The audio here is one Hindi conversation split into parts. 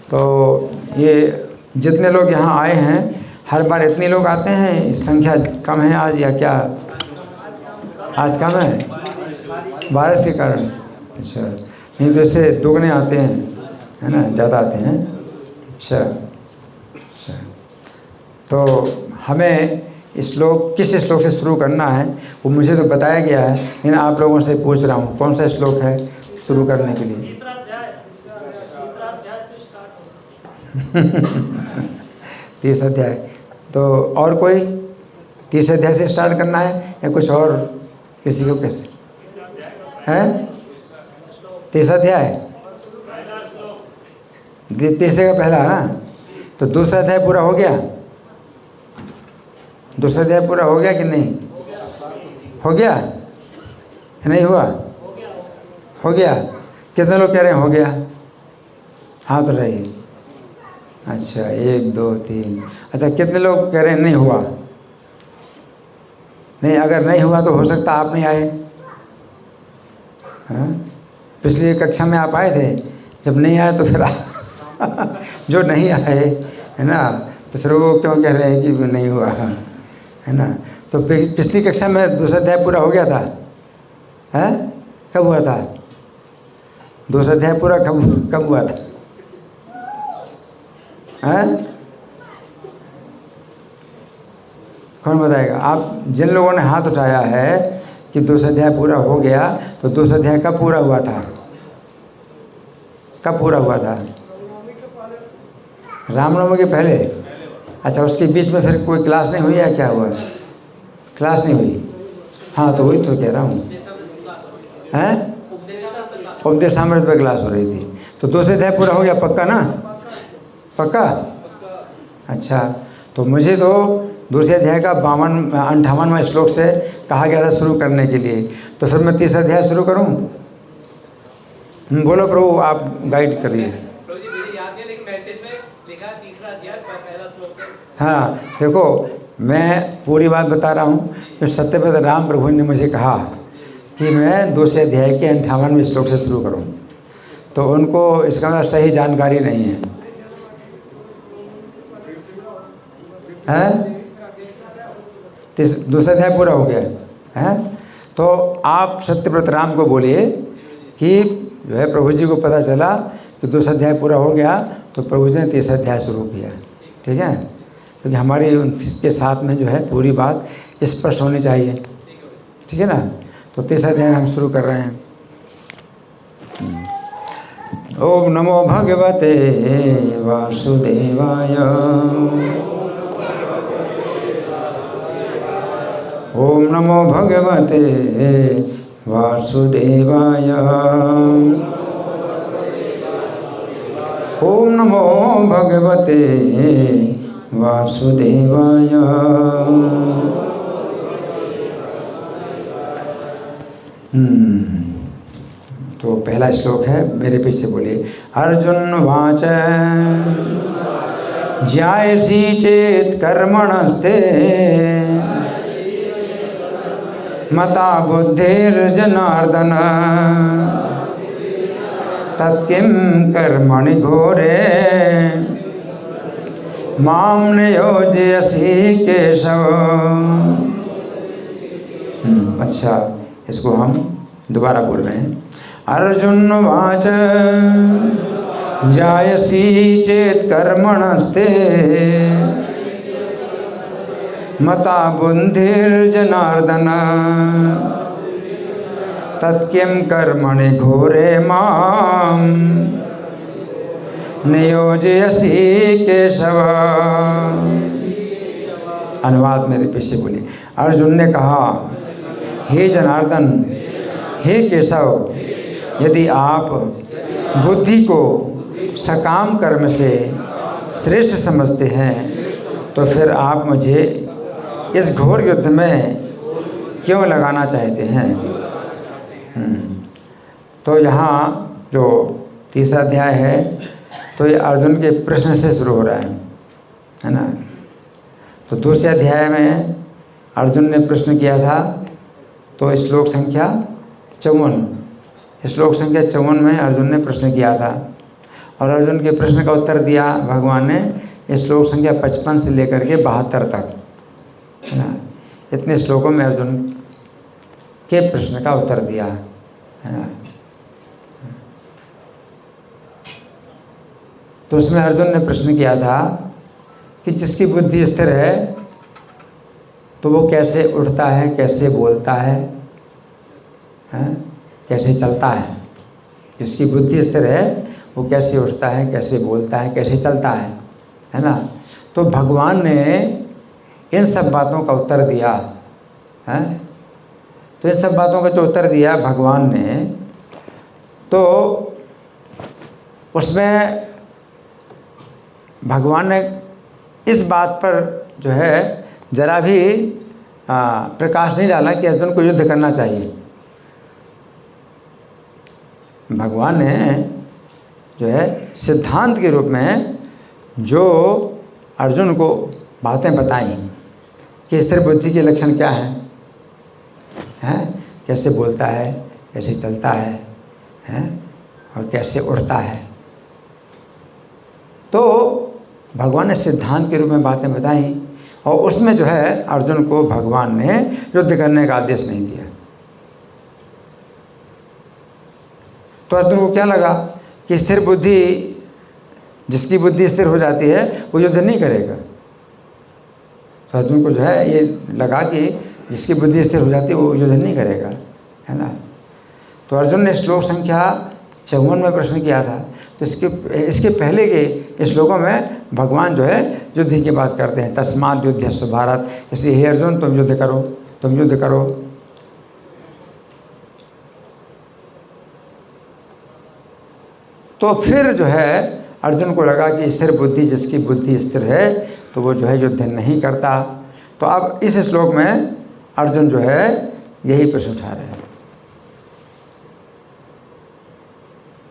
तो ये जितने लोग यहाँ आए हैं, हर बार इतने लोग आते हैं, संख्या कम है आज या क्या? आज कम है बारिश के कारण। अच्छा, नहीं तो इससे दोगुने आते हैं, है ना, ज़्यादा आते हैं। अच्छा अच्छा, तो हमें श्लोक किस श्लोक से शुरू करना है वो मुझे तो बताया गया है, लेकिन आप लोगों से पूछ रहा हूँ कौन सा श्लोक है शुरू करने के लिए। तीसरा अध्याय। तो और कोई तीसरे अध्याय से स्टार्ट करना है या कुछ और किसी को कैसे है? तीसरा अध्याय तीसरे का पहला है ना, तो दूसरा अध्याय पूरा हो गया? दूसरा अध्याय पूरा हो गया कि नहीं? हो गया? नहीं हुआ? हो गया। कितने लोग कह रहे हैं हो गया? हाथ रहिए। अच्छा, 1 2 3। अच्छा, कितने लोग कह रहे हैं नहीं हुआ? नहीं, अगर नहीं हुआ तो हो सकता आप नहीं आए। हाँ, पिछली कक्षा में आप आए थे, जब नहीं आए तो फिर जो नहीं आए, है ना, तो फिर वो क्यों कह रहे हैं कि नहीं हुआ, है ना? तो पिछली कक्षा में दूसरा अध्याय पूरा हो गया था, है? कब हुआ था दूसरा अध्याय पूरा? कब हुआ था? हैं? कौन बताएगा? आप जिन लोगों ने हाथ उठाया है कि दूसरा अध्याय पूरा हो गया, तो दूसरा अध्याय कब पूरा हुआ था? कब पूरा हुआ था? रामनवमी के पहले। अच्छा, उसके बीच में फिर कोई क्लास नहीं हुई या क्या हुआ? क्लास नहीं हुई? हाँ, तो वही तो कह रहा हूँ, हैं? उपदेशामृत पे क्लास हो रही थी। तो दूसरे अध्याय पूरा हो गया पक्का ना? पक्का? अच्छा, तो मुझे तो दूसरे अध्याय का 58वां श्लोक से कहा गया था शुरू करने के लिए, तो फिर मैं तीसरा अध्याय शुरू करूं? बोलो प्रभु, आप गाइड करिए। प्रभु जी, मुझे याद नहीं, लेकिन मैसेज में लिखा तीसरा अध्याय पहला श्लोक है। हाँ, देखो मैं पूरी बात बता रहा हूँ। तो सत्यव्रत राम प्रभु ने मुझे कहा कि मैं दूसरे अध्याय के 58वें श्लोक से शुरू करूं, तो उनको इसका मतलब सही जानकारी नहीं है, हैं? दूसरा अध्याय पूरा हो गया है। तो आप सत्यव्रत राम को बोलिए कि जो है प्रभु जी को पता चला कि दूसरा अध्याय पूरा हो गया, तो प्रभु जी ने तीसरा अध्याय शुरू किया, ठीक है? क्योंकि हमारी उनके साथ में जो है पूरी बात स्पष्ट होनी चाहिए, ठीक है ना? तो तीसरा अध्याय हम शुरू कर रहे हैं। ओम नमो भगवते वासुदेवाय। ओम नमो भगवते वासुदेवाय। ओम नमो भगवते वासुदेवाय। तो पहला श्लोक है, मेरे पीछे बोलिए। अर्जुन वाच ज्यायसी चेत कर्मणस्ते मता बुद्धिर्जनार्दन तत्किं कर्मणि घोरे मां नियोजयसि केशव। अच्छा, इसको हम दोबारा बोल रहे हैं। अर्जुन वाच जायसी चेत कर्मणस्ते मता बुद्धिर्जनार्दन तत्किं कर्मणि घोरे मां नियोजयसि केशव। अनुवाद मेरे पीछे बोलिए। अर्जुन ने कहा, हे जनार्दन, हे केशव, यदि आप बुद्धि को सकाम कर्म से श्रेष्ठ समझते हैं तो फिर आप मुझे इस घोर युद्ध में क्यों लगाना चाहते हैं? तो यहाँ जो तीसरा अध्याय है, तो ये अर्जुन के प्रश्न से शुरू हो रहा है ना? तो दूसरे अध्याय में अर्जुन ने प्रश्न किया था, तो श्लोक संख्या 54 श्लोक संख्या 54 में अर्जुन ने प्रश्न किया था और अर्जुन के प्रश्न का उत्तर दिया भगवान ने इस श्लोक संख्या 55 से लेकर के 72 तक, है ना। इतने श्लोकों में अर्जुन के प्रश्न का उत्तर दिया, है ना। तो उसमें अर्जुन ने प्रश्न किया था कि जिसकी बुद्धि स्थिर है तो वो कैसे उठता है, कैसे बोलता है, कैसे चलता है। जिसकी बुद्धि स्थिर है वो कैसे उठता है, कैसे बोलता है, कैसे चलता है ना। तो भगवान ने इन सब बातों का उत्तर दिया है। तो इन सब बातों का जो उत्तर दिया भगवान ने, तो उसमें भगवान ने इस बात पर जो है जरा भी प्रकाश नहीं डाला कि अर्जुन को युद्ध करना चाहिए। भगवान ने जो है सिद्धांत के रूप में जो अर्जुन को बातें बताई कि स्थिर बुद्धि के लक्षण क्या हैं, कैसे बोलता है, कैसे चलता है और कैसे उड़ता है। तो भगवान ने सिद्धांत के रूप में बातें बताई और उसमें जो है अर्जुन को भगवान ने युद्ध करने का आदेश नहीं दिया। तो अर्जुन को क्या लगा कि स्थिर बुद्धि, जिसकी बुद्धि स्थिर हो जाती है वो युद्ध नहीं करेगा। तो अर्जुन को जो है ये लगा कि जिसकी बुद्धि स्थिर हो जाती है वो युद्ध नहीं करेगा, है ना। तो अर्जुन ने श्लोक संख्या 54 में प्रश्न किया था। तो इसके पहले के श्लोकों में भगवान जो है युद्ध की बात करते हैं, तस्मात् युध्यस्व भारत, इसलिए हे अर्जुन तुम युद्ध करो, तुम युद्ध करो। तो फिर जो है अर्जुन को लगा कि स्थिर बुद्धि, जिसकी बुद्धि स्थिर है तो वो जो है युद्ध नहीं करता। तो अब इस श्लोक में अर्जुन जो है यही प्रश्न उठा रहे हैं,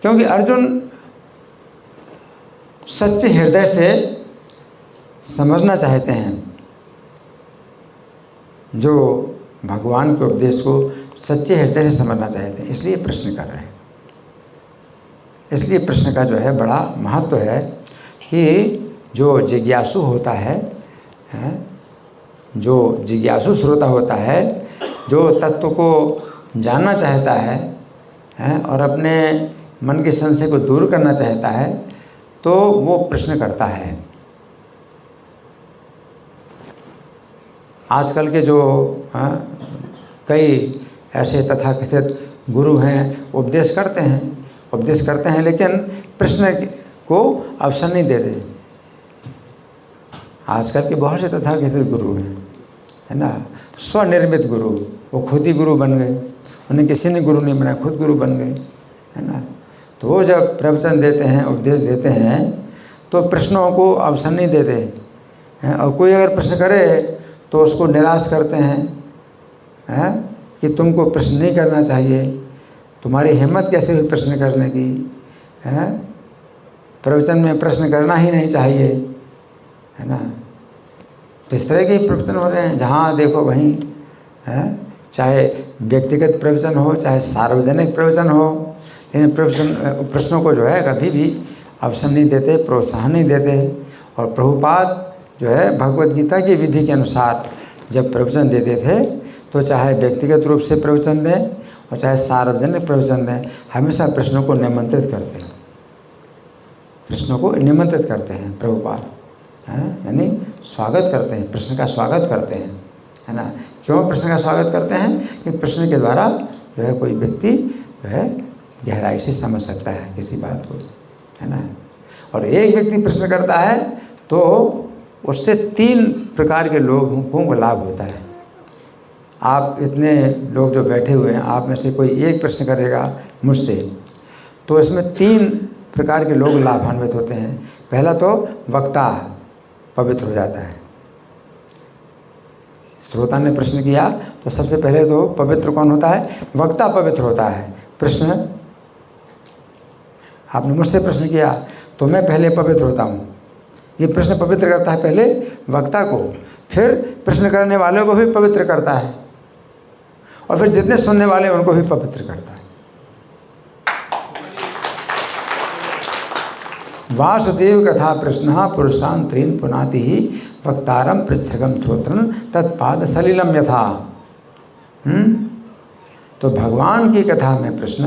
क्योंकि अर्जुन सच्चे हृदय से समझना चाहते हैं, जो भगवान के उपदेश को सच्चे हृदय से समझना चाहते हैं, इसलिए प्रश्न कर रहे हैं। इसलिए प्रश्न का जो है बड़ा महत्व है कि जो जिज्ञासु होता है, जो जिज्ञासु श्रोता होता है, जो तत्व को जानना चाहता है और अपने मन के संशय को दूर करना चाहता है, तो वो प्रश्न करता है। आजकल के जो कई ऐसे तथाकथित गुरु हैं उपदेश करते हैं लेकिन प्रश्न को अवसर नहीं देते। आजकल के बहुत से तथाकथित गुरु हैं, है ना, स्वनिर्मित गुरु, वो खुद ही गुरु बन गए, उन्हें किसी ने गुरु नहीं बनाया, खुद गुरु बन गए, है ना। तो वो जब प्रवचन देते हैं, उपदेश देते हैं, तो प्रश्नों को अवसर नहीं देते हैं और कोई अगर प्रश्न करे तो उसको निराश करते हैं कि तुमको प्रश्न नहीं करना चाहिए, तुम्हारी हिम्मत कैसे हुई प्रश्न करने की, प्रवचन में प्रश्न करना ही नहीं चाहिए, है ना। तो इस तरह के प्रवचन हो रहे हैं, जहाँ देखो वहीं, चाहे व्यक्तिगत प्रवचन हो, चाहे सार्वजनिक प्रवचन हो, लेकिन प्रश्नों को जो है कभी भी अवसर नहीं देते, प्रोत्साहन नहीं देते। और प्रभुपाद जो है भगवत गीता की विधि के अनुसार जब प्रवचन देते थे, तो चाहे व्यक्तिगत रूप से प्रवचन दें और चाहे सार्वजनिक प्रवचन दें, हमेशा प्रश्नों को निमंत्रित करते हैं, प्रश्नों को निमंत्रित करते हैं प्रभुपाद, यानी स्वागत करते हैं, प्रश्न का स्वागत करते हैं, है ना। क्यों प्रश्न का स्वागत करते हैं? कि प्रश्न के द्वारा जो है कोई व्यक्ति जो है गहराई से समझ सकता है किसी बात को, है ना। और एक व्यक्ति प्रश्न करता है तो उससे 3 प्रकार के लोगों को लाभ होता है। आप इतने लोग जो बैठे हुए हैं, आप में से कोई एक प्रश्न करेगा मुझसे, तो इसमें 3 प्रकार के लोग लाभान्वित होते हैं। पहला तो वक्ता पवित्र हो जाता है। श्रोता ने प्रश्न किया तो सबसे पहले तो पवित्र कौन होता है? वक्ता पवित्र होता है। प्रश्न आपने मुझसे प्रश्न किया तो मैं पहले पवित्र होता हूँ। ये प्रश्न पवित्र करता है पहले वक्ता को, फिर प्रश्न करने वालों को भी पवित्र करता है और फिर जितने सुनने वाले उनको भी पवित्र करता है। वासुदेव कथा प्रश्न पुरुषान त्रीन पुनाति ही वक्तारम पृथ्वगम श्रोत्रन तत्पाद सलिलम यथा। तो भगवान की कथा में प्रश्न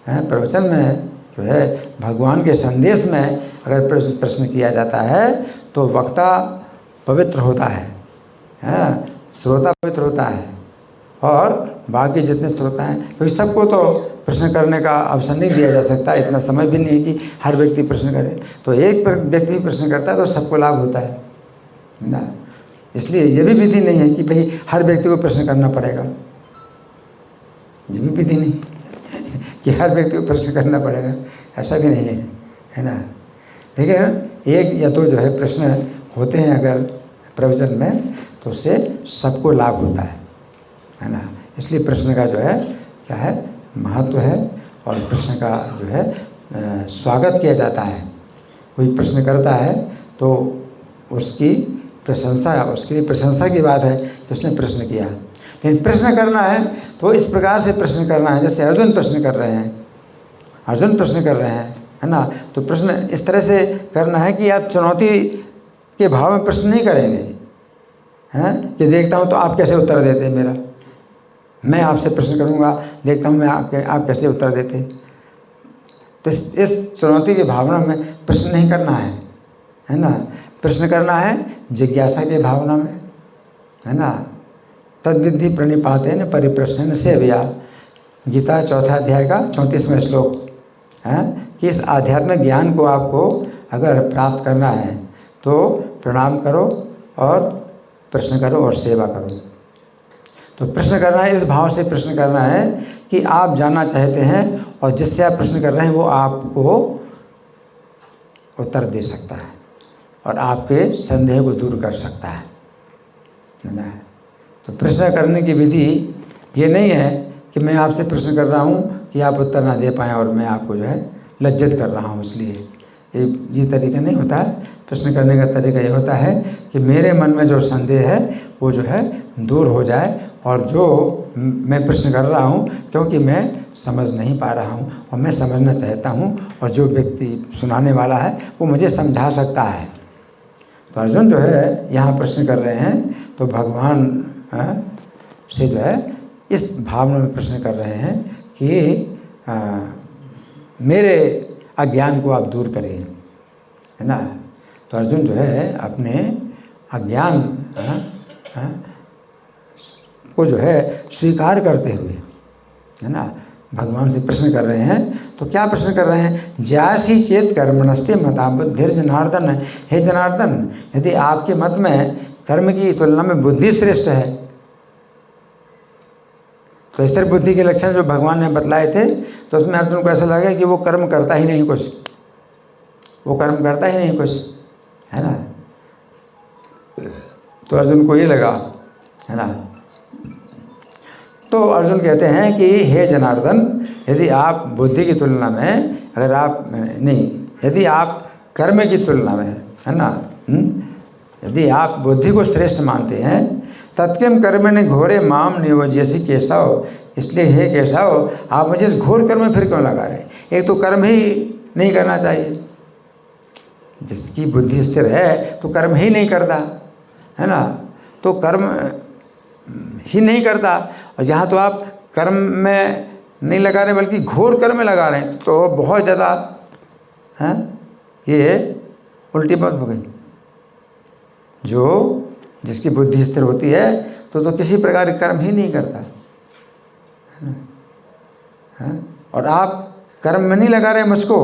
है, प्रवचन में जो है भगवान के संदेश में अगर प्रश्न किया जाता है तो वक्ता पवित्र होता है, श्रोता पवित्र होता है, और बाकी जितने श्रोता हैं, क्योंकि सबको तो प्रश्न करने का अवसर नहीं दिया जा सकता, इतना समय भी नहीं है कि हर व्यक्ति प्रश्न करे। तो एक व्यक्ति प्रश्न करता है तो सबको लाभ होता है ना। इसलिए ये भी विधि नहीं है कि भाई हर व्यक्ति को प्रश्न करना पड़ेगा, ये भी विधि नहीं कि हर व्यक्ति को प्रश्न करना पड़ेगा, ऐसा भी नहीं है, है ना। ठीक है, एक या दो जो है प्रश्न होते हैं अगर प्रवचन में तो उससे सबको लाभ होता है ना। इसलिए प्रश्न का जो है क्या है महत्व है, और प्रश्न का जो है स्वागत किया जाता है। कोई प्रश्न करता है तो उसकी प्रशंसा, उसके लिए प्रशंसा की बात है कि उसने प्रश्न किया। लेकिन प्रश्न करना है तो इस प्रकार से प्रश्न करना है जैसे अर्जुन प्रश्न कर रहे हैं, अर्जुन प्रश्न कर रहे हैं, है ना। तो प्रश्न इस तरह से करना है कि आप चुनौती के भाव में प्रश्न नहीं करेंगे, हैं कि देखता हूँ तो आप कैसे उत्तर देते हैं मेरा, मैं आपसे प्रश्न करूँगा, देखता हूँ आप कैसे उत्तर देते। तो इस चुनौती की भावना में प्रश्न नहीं करना है ना। प्रश्न करना है जिज्ञासा की भावना में, है ना। तद्विधि प्रणिपातेन परिप्रश्न सेवया, गीता 4 अध्याय का 34वां श्लोक है कि इस आध्यात्मिक ज्ञान को आपको अगर प्राप्त करना है तो प्रणाम करो और प्रश्न करो और सेवा करो। तो प्रश्न करना है, इस भाव से प्रश्न करना है कि आप जानना चाहते हैं और जिससे आप प्रश्न कर रहे हैं वो आपको उत्तर दे सकता है और आपके संदेह को दूर कर सकता है ना। तो प्रश्न करने की विधि ये नहीं है कि मैं आपसे प्रश्न कर रहा हूँ कि आप उत्तर ना दे पाएँ और मैं आपको जो है लज्जित कर रहा हूँ, इसलिए ये तरीका नहीं होता है। प्रश्न करने का तरीका ये होता है कि मेरे मन में जो संदेह है वो जो है दूर हो जाए, और जो मैं प्रश्न कर रहा हूँ क्योंकि मैं समझ नहीं पा रहा हूँ और मैं समझना चाहता हूँ, और जो व्यक्ति सुनाने वाला है वो मुझे समझा सकता है। तो अर्जुन जो है यहाँ प्रश्न कर रहे हैं तो भगवान से जो है इस भावना में प्रश्न कर रहे हैं कि मेरे अज्ञान को आप दूर करिए, है ना। तो अर्जुन जो है अपने अज्ञान को जो है स्वीकार करते हुए, है ना, भगवान से प्रश्न कर रहे हैं। तो क्या प्रश्न कर रहे हैं, ज्यासी चेत कर्मणस्ते मता बुद्धिर जनार्दन। हे जनार्दन, यदि आपके मत में कर्म की तुलना में बुद्धि श्रेष्ठ है, तो स्थिर बुद्धि के लक्षण जो भगवान ने बतलाए थे तो उसमें अर्जुन को ऐसा लगा कि वो कर्म करता ही नहीं कुछ, वो कर्म करता ही नहीं कुछ, है ना। तो अर्जुन को ये लगा, है ना। तो अर्जुन कहते हैं कि हे जनार्दन, यदि आप बुद्धि की तुलना में अगर आप नहीं, यदि आप कर्म की तुलना में, है ना, यदि आप बुद्धि को श्रेष्ठ मानते हैं, तत्किम कर्मणि घोरे माम नियोज्यसि केशव। इसलिए हे केशव, आप मुझे इस घोर कर्म में फिर क्यों लगा रहे हैं। एक तो कर्म ही नहीं करना चाहिए, जिसकी बुद्धि स्थिर है तो कर्म ही नहीं करता, है ना। तो कर्म ही नहीं करता, और यहाँ तो आप कर्म में नहीं लगा रहे बल्कि घोर कर्म में लगा रहे हैं, तो बहुत ज़्यादा हैं, ये उल्टी बात हो गई। जो जिसकी बुद्धि स्थिर होती है तो किसी प्रकार के कर्म ही नहीं करता, है। और आप कर्म में नहीं लगा रहे मुझको,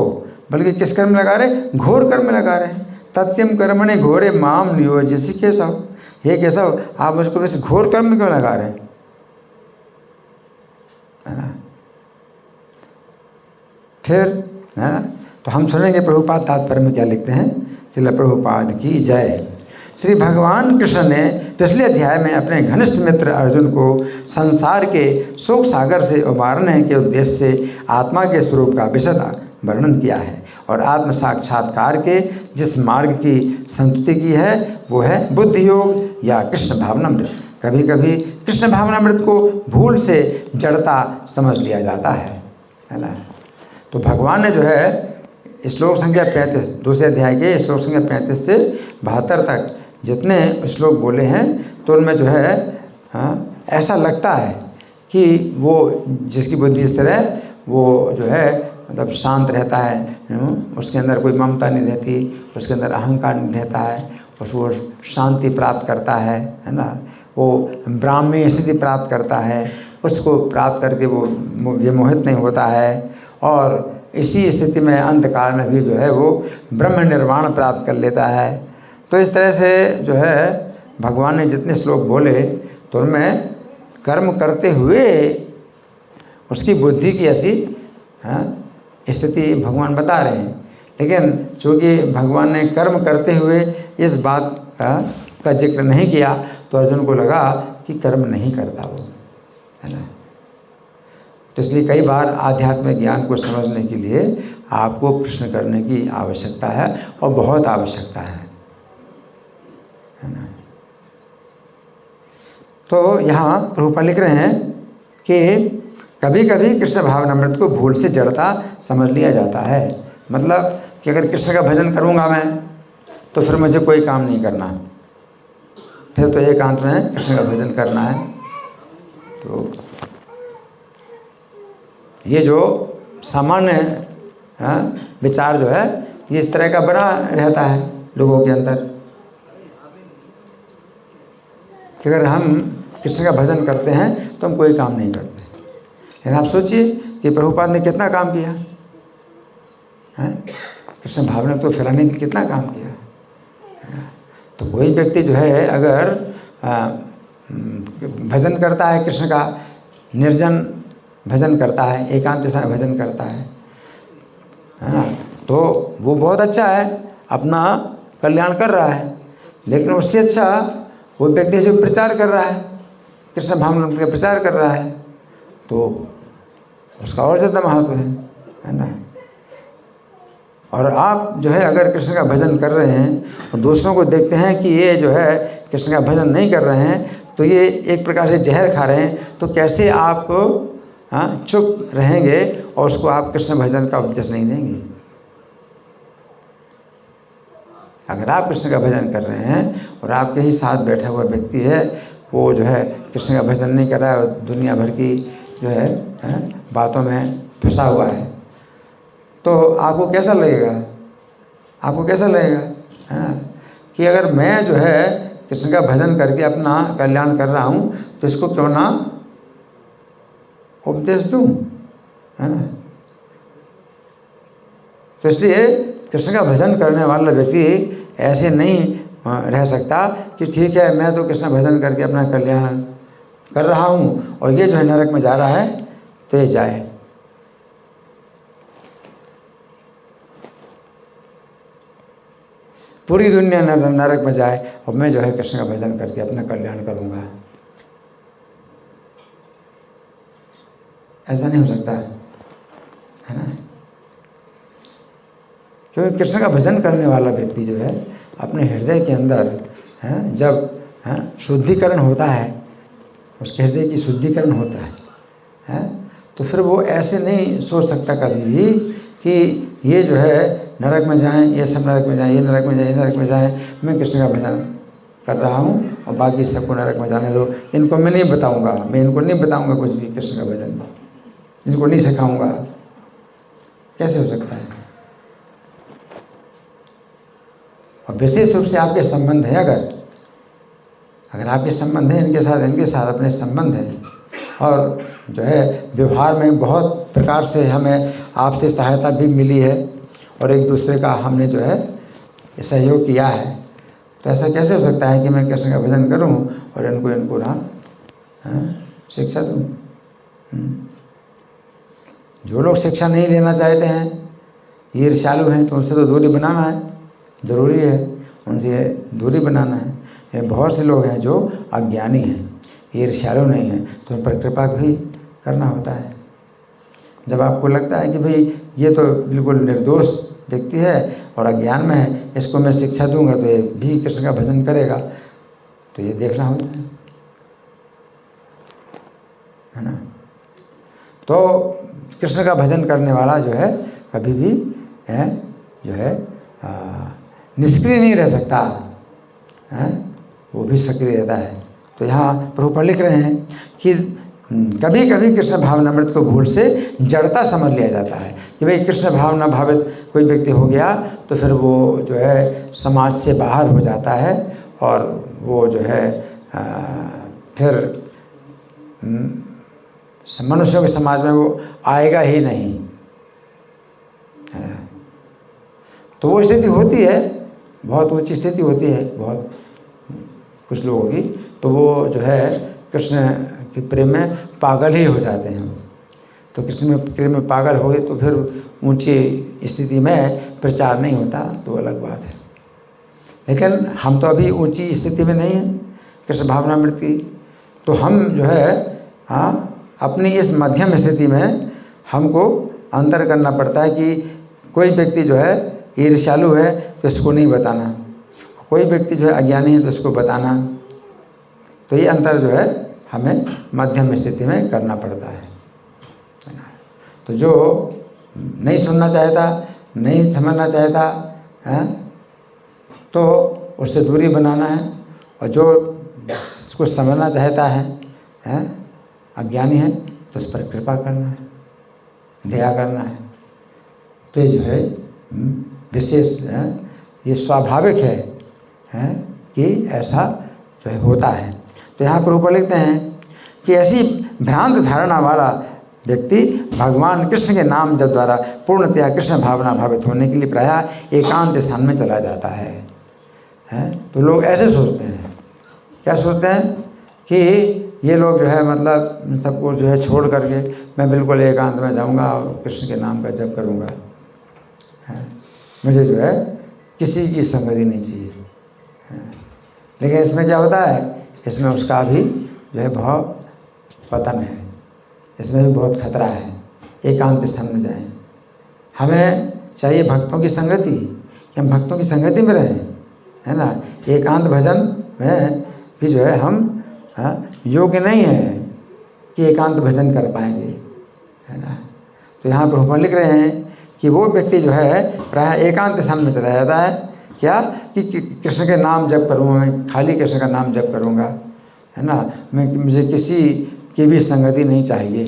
बल्कि किस कर्म में लगा रहे, घोर कर्म में लगा रहे हैं। तत्किम कर्मणि घोरे माम नियोज्यसि केशव। हे केशव, आप मुझको वैसे घोर कर्म में क्यों लगा रहे हैं, है ना। फिर, है ना, तो हम सुनेंगे प्रभुपाद तात्पर्य में क्या लिखते हैं। श्रील प्रभुपाद की जय। श्री भगवान कृष्ण ने पिछले अध्याय में अपने घनिष्ठ मित्र अर्जुन को संसार के शोक सागर से उबारने के उद्देश्य से आत्मा के स्वरूप का विशद वर्णन किया है, और आत्म साक्षात्कार के जिस मार्ग की संस्तुति की है वो है बुद्धि योग या कृष्ण भावनामृत। कभी कभी कृष्ण भावनामृत को भूल से जड़ता समझ लिया जाता है ना। तो भगवान ने जो है श्लोक संख्या 35, दूसरे अध्याय के श्लोक संख्या 35 से 72 तक जितने श्लोक बोले हैं तो उनमें जो है ऐसा लगता है कि वो जिसकी बुद्धि इस तरह वो जो है मतलब शांत रहता है, उसके अंदर कोई ममता नहीं रहती, उसके अंदर अहंकार नहीं रहता है, उसको शांति प्राप्त करता है ना, वो ब्राह्मी स्थिति प्राप्त करता है, उसको प्राप्त करके वो ये मोहित नहीं होता है और इसी स्थिति में अंत काल में भी जो है वो ब्रह्म निर्वाण प्राप्त कर लेता है। तो इस तरह से जो है भगवान ने जितने श्लोक बोले तो उनमें कर्म करते हुए उसकी बुद्धि की ऐसी स्थिति भगवान बता रहे हैं। लेकिन चूँकि भगवान ने कर्म करते हुए इस बात का जिक्र नहीं किया तो अर्जुन को लगा कि कर्म नहीं करता वो, है ना। तो इसलिए कई बार आध्यात्मिक ज्ञान को समझने के लिए आपको प्रश्न करने की आवश्यकता है और बहुत आवश्यकता है ना। तो यहाँ प्रभुपाद लिख रहे हैं कि कभी कभी कृष्ण भावनामृत को भूल से जड़ता समझ लिया जाता है। मतलब कि अगर कृष्ण का भजन करूँगा मैं तो फिर मुझे कोई काम नहीं करना, फिर तो एकांत में कृष्ण का भजन करना है। तो ये जो सामान्य विचार जो है ये इस तरह का बना रहता है लोगों के अंदर कि अगर हम कृष्ण का भजन करते हैं तो हम कोई काम नहीं करते। लेकिन आप सोचिए कि प्रभुपाद ने कितना काम किया है, कृष्ण भावना तो फैलाने के लिए कितना काम किया। तो कोई व्यक्ति जो है अगर भजन करता है कृष्ण का, निर्जन भजन करता है, एकांत के साथ भजन करता है ना, तो वो बहुत अच्छा है, अपना कल्याण कर रहा है। लेकिन उससे अच्छा वो व्यक्ति जो प्रचार कर रहा है, कृष्ण भावना का प्रचार कर रहा है, तो उसका और ज़्यादा महत्व है ना। और आप जो है अगर कृष्ण का भजन कर रहे हैं और दूसरों को देखते हैं कि ये जो है कृष्ण का भजन नहीं कर रहे हैं, तो ये एक प्रकार से जहर खा रहे हैं, तो कैसे आप चुप रहेंगे और उसको आप कृष्ण भजन का उपदेश नहीं देंगे। अगर आप कृष्ण का भजन कर रहे हैं और आपके ही साथ बैठा हुआ व्यक्ति है वो जो है कृष्ण का भजन नहीं कर रहा है और दुनिया भर की जो है बातों में फंसा हुआ है, तो आपको कैसा लगेगा, आपको कैसा लगेगा कि अगर मैं जो है कृष्ण का भजन करके अपना कल्याण कर रहा हूँ तो इसको क्यों ना उपदेश दूँ, है ना। तो इसलिए कृष्ण का भजन करने वाला व्यक्ति ऐसे नहीं रह सकता कि ठीक है मैं तो कृष्ण भजन करके अपना कल्याण कर रहा हूँ और ये जो है नरक में जा रहा है तो ये जाए। पूरी दुनिया नरक में जाए और मैं जो है कृष्ण का भजन करके अपना कल्याण करूँगा, ऐसा नहीं हो सकता है ना। क्योंकि कृष्ण का भजन करने वाला व्यक्ति जो है अपने हृदय के अंदर जब शुद्धिकरण होता है, उसके हृदय की शुद्धिकरण होता है तो फिर वो ऐसे नहीं सोच सकता कभी भी कि ये जो है नरक में जाएं, ये सब नरक में जाएं, ये नरक में जाएं, ये नरक में जाएं, मैं कृष्ण का भजन कर रहा हूँ और बाकी सबको नरक में जाने दो, इनको मैं नहीं बताऊँगा, मैं इनको नहीं बताऊँगा कुछ भी कृष्ण का भजन, इनको नहीं सिखाऊँगा। कैसे हो सकता है। और विशेष रूप से आपके संबंध है, अगर आपके संबंध हैं इनके साथ अपने संबंध हैं और जो है व्यवहार में बहुत प्रकार से हमें आपसे सहायता भी मिली है और एक दूसरे का हमने जो है सहयोग किया है, तो ऐसा कैसे हो सकता है कि मैं कृष्ण का भजन करूं और इनको ना शिक्षा दूं। जो लोग शिक्षा नहीं लेना चाहते हैं, ईर्ष्यालु हैं, तो उनसे तो दूरी बनाना है, ज़रूरी है, उनसे दूरी बनाना है। बहुत से लोग हैं जो अज्ञानी हैं, ईर्ष्यालु नहीं हैं, तो उन पर कृपा भी करना होता है। जब आपको लगता है कि भाई ये तो बिल्कुल निर्दोष व्यक्ति है और अज्ञान में है, इसको मैं शिक्षा दूंगा तो ये भी कृष्ण का भजन करेगा, तो ये देखना होता है ना। तो कृष्ण का भजन करने वाला जो है कभी भी जो है निष्क्रिय नहीं रह सकता, वो भी सक्रिय रहता है। तो यहाँ प्रभुपाद लिख रहे हैं कि कभी कभी कृष्ण भावनामृत को भूल से जड़ता समझ लिया जाता है कि भाई कृष्ण भावना भावित कोई व्यक्ति हो गया तो फिर वो जो है समाज से बाहर हो जाता है और वो जो है फिर मनुष्यों के समाज में वो आएगा ही नहीं। तो वो स्थिति होती है, बहुत ऊंची स्थिति होती है बहुत कुछ लोगों की, तो वो जो है कृष्ण के प्रेम में पागल ही हो जाते हैं। तो कृष्ण में प्रेम में पागल हो गए तो फिर ऊंची स्थिति में प्रचार नहीं होता, तो अलग बात है। लेकिन हम तो अभी ऊंची स्थिति में नहीं हैं कृष्ण भावनामृत की, तो हम जो है अपनी इस मध्यम स्थिति में हमको अंतर करना पड़ता है कि कोई व्यक्ति जो है ईर्ष्यालु है तो इसको नहीं बताना, कोई व्यक्ति जो है अज्ञानी है तो इसको बताना। तो ये अंतर जो है हमें मध्यम स्थिति में करना पड़ता है। तो जो नहीं सुनना चाहता, नहीं समझना चाहता है, तो उससे दूरी बनाना है, और जो कुछ समझना चाहता है अज्ञानी है तो उस पर कृपा करना है, दया करना है। तो ये जो है विशेष ये स्वाभाविक है कि ऐसा जो है होता है। तो यहाँ प्रभुपाद लिखते हैं कि ऐसी भ्रांत धारणा वाला व्यक्ति भगवान कृष्ण के नाम जप द्वारा पूर्णतया कृष्ण भावना भावित होने के लिए प्रायः एकांत स्थान में चला जाता है। तो लोग ऐसे सोचते हैं, क्या सोचते हैं कि ये लोग जो है मतलब सबको जो है छोड़ करके मैं बिल्कुल एकांत में जाऊंगा और कृष्ण के नाम का जप करूंगा, मुझे जो है किसी की संगति नहीं चाहिए। लेकिन इसमें क्या होता है, इसमें उसका भी जो है बहुत पतन है, इसमें भी बहुत खतरा है। एकांत स्थान में जाएं, हमें चाहिए भक्तों की संगति कि हम भक्तों की संगति में रहें, है ना। एकांत भजन में भी जो है हम योग्य नहीं है कि एकांत भजन कर पाएंगे, है ना। तो यहाँ प्रभुपाद लिख रहे हैं कि वो व्यक्ति जो है प्रायः एकांत स्थान में चला जाता है, क्या कि कृष्ण के नाम जप करूँगा, मैं खाली कृष्ण का नाम जप करूँगा, है ना, मुझे किसी की भी संगति नहीं चाहिए।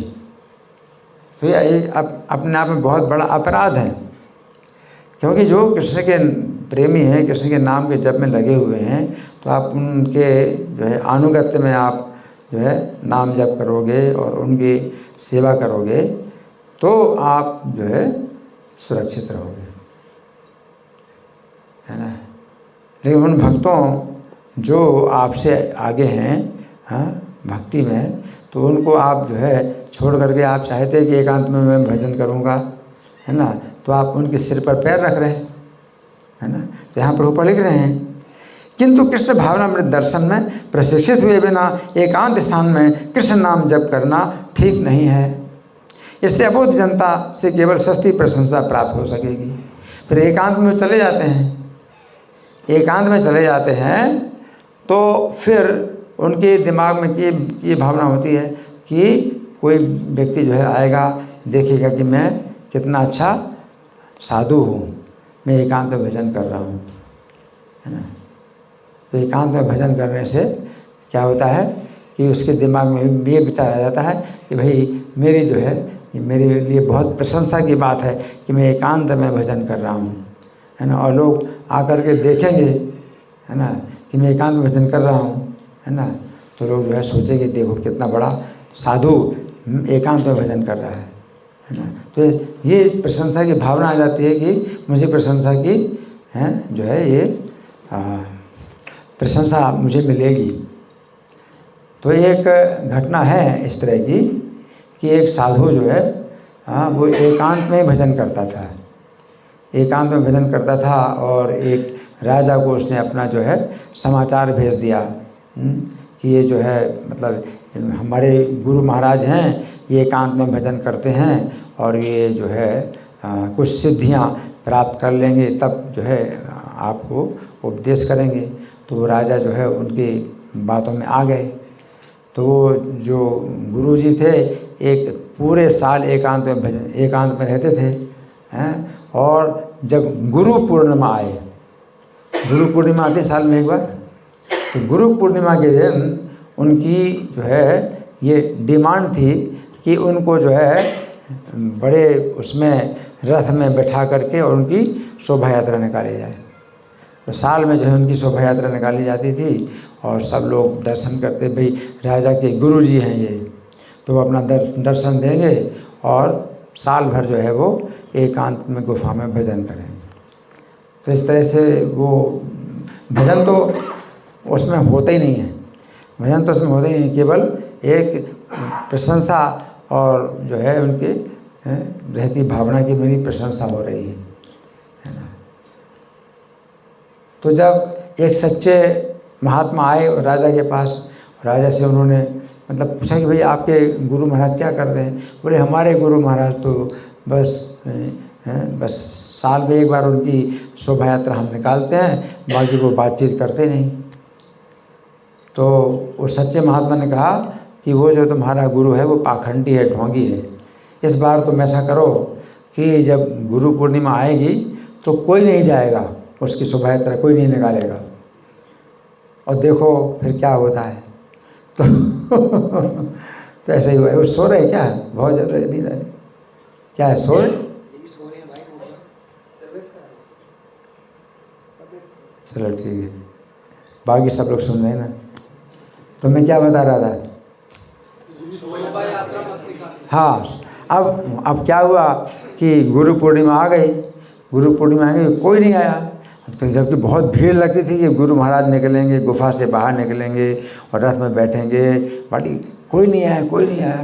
तो ये अपने आप में बहुत बड़ा अपराध है, क्योंकि जो कृष्ण के प्रेमी हैं, कृष्ण के नाम के जप में लगे हुए हैं, तो आप उनके जो है अनुगत्य में आप जो है नाम जप करोगे और उनकी सेवा करोगे तो आप जो है सुरक्षित रहोगे, है ना। लेकिन उन भक्तों जो आपसे आगे हैं भक्ति में, तो उनको आप जो है छोड़ करके आप चाहते हैं कि एकांत में मैं भजन करूँगा, है ना, तो आप उनके सिर पर पैर रख रहे हैं, है ना। तो यहाँ प्रभुपाद लिख रहे हैं किंतु कृष्ण भावनामृत दर्शन में प्रशिक्षित हुए बिना एकांत स्थान में कृष्ण नाम जप करना ठीक नहीं है। इससे अबोध जनता से केवल सस्ती प्रशंसा प्राप्त हो सकेगी। फिर एकांत में चले जाते हैं, एकांत में चले जाते हैं तो फिर उनके दिमाग में ये भावना होती है कि कोई व्यक्ति जो है आएगा, देखेगा कि मैं कितना अच्छा साधु हूँ, मैं एकांत में भजन कर रहा हूँ, है ना। तो एकांत में भजन करने से क्या होता है कि उसके दिमाग में ये विचार आ जाता है कि भाई मेरी जो है मेरे लिए बहुत प्रशंसा की बात है कि मैं एकांत में भजन कर रहा हूँ, है ना। और लोग आकर के देखेंगे, है ना, कि मैं एकांत में भजन कर रहा हूँ, है ना, तो लोग जो है सोचेंगे देखो कितना बड़ा साधु एकांत में भजन कर रहा है ना। तो ये प्रशंसा की भावना आ जाती है कि मुझे प्रशंसा की जो है ये प्रशंसा मुझे मिलेगी। तो एक घटना है इस तरह की कि एक साधु जो है वो एकांत में भजन करता था, एकांत में भजन करता था और एक राजा को उसने अपना जो है समाचार भेज दिया कि ये जो है मतलब हमारे गुरु महाराज हैं, ये एकांत में भजन करते हैं और ये जो है कुछ सिद्धियां प्राप्त कर लेंगे, तब जो है आपको उपदेश करेंगे। तो वो राजा जो है उनकी बातों में आ गए। तो वो जो गुरुजी थे एक पूरे साल एकांत में रहते थे, हैं, और जब गुरु पूर्णिमा आए, गुरु पूर्णिमा आती साल में एक बार, तो गुरु पूर्णिमा के दिन उनकी जो है ये डिमांड थी कि उनको जो है बड़े उसमें रथ में बैठा करके और उनकी शोभा यात्रा निकाली जाए। तो साल में जो है उनकी शोभा यात्रा निकाली जाती थी और सब लोग दर्शन करते, भाई राजा के गुरु जी हैं ये, तो वो अपना दर्शन देंगे और साल भर जो है वो एकांत में गुफा में भजन करेंगे। तो इस तरह से वो भजन तो उसमें होता ही नहीं है, भजन तो उसमें होता ही नहीं, केवल एक प्रशंसा और जो है उनके रहती भावना की मेरी प्रशंसा हो रही है ना। तो जब एक सच्चे महात्मा आए और राजा के पास, राजा से उन्होंने मतलब पूछा कि भाई आपके गुरु महाराज क्या करते हैं? बोले हमारे गुरु महाराज तो बस साल में एक बार उनकी शोभा यात्रा हम निकालते हैं, बाकी वो बातचीत करते नहीं। तो उस सच्चे महात्मा ने कहा कि वो जो तुम्हारा गुरु है वो पाखंडी है, ढोंगी है। इस बार तुम ऐसा करो कि जब गुरु पूर्णिमा आएगी तो कोई नहीं जाएगा उसकी शोभा यात्रा, कोई नहीं निकालेगा, और देखो फिर क्या होता है। तो ऐसा ही हुआ है। वो सो रहे क्या? बहुत ज़्यादा नहीं रहे क्या है? सो रहे? चलो ठीक है, बाकी सब लोग सुन रहे हैं ना। तो मैं क्या बता रहा था? हाँ, अब क्या हुआ कि गुरु पूर्णिमा आ गई, गुरु पूर्णिमा आ गई, कोई नहीं आया। तो जबकि बहुत भीड़ लगती थी कि गुरु महाराज निकलेंगे, गुफा से बाहर निकलेंगे और रथ में बैठेंगे, बड़ी कोई नहीं आया, कोई नहीं आया।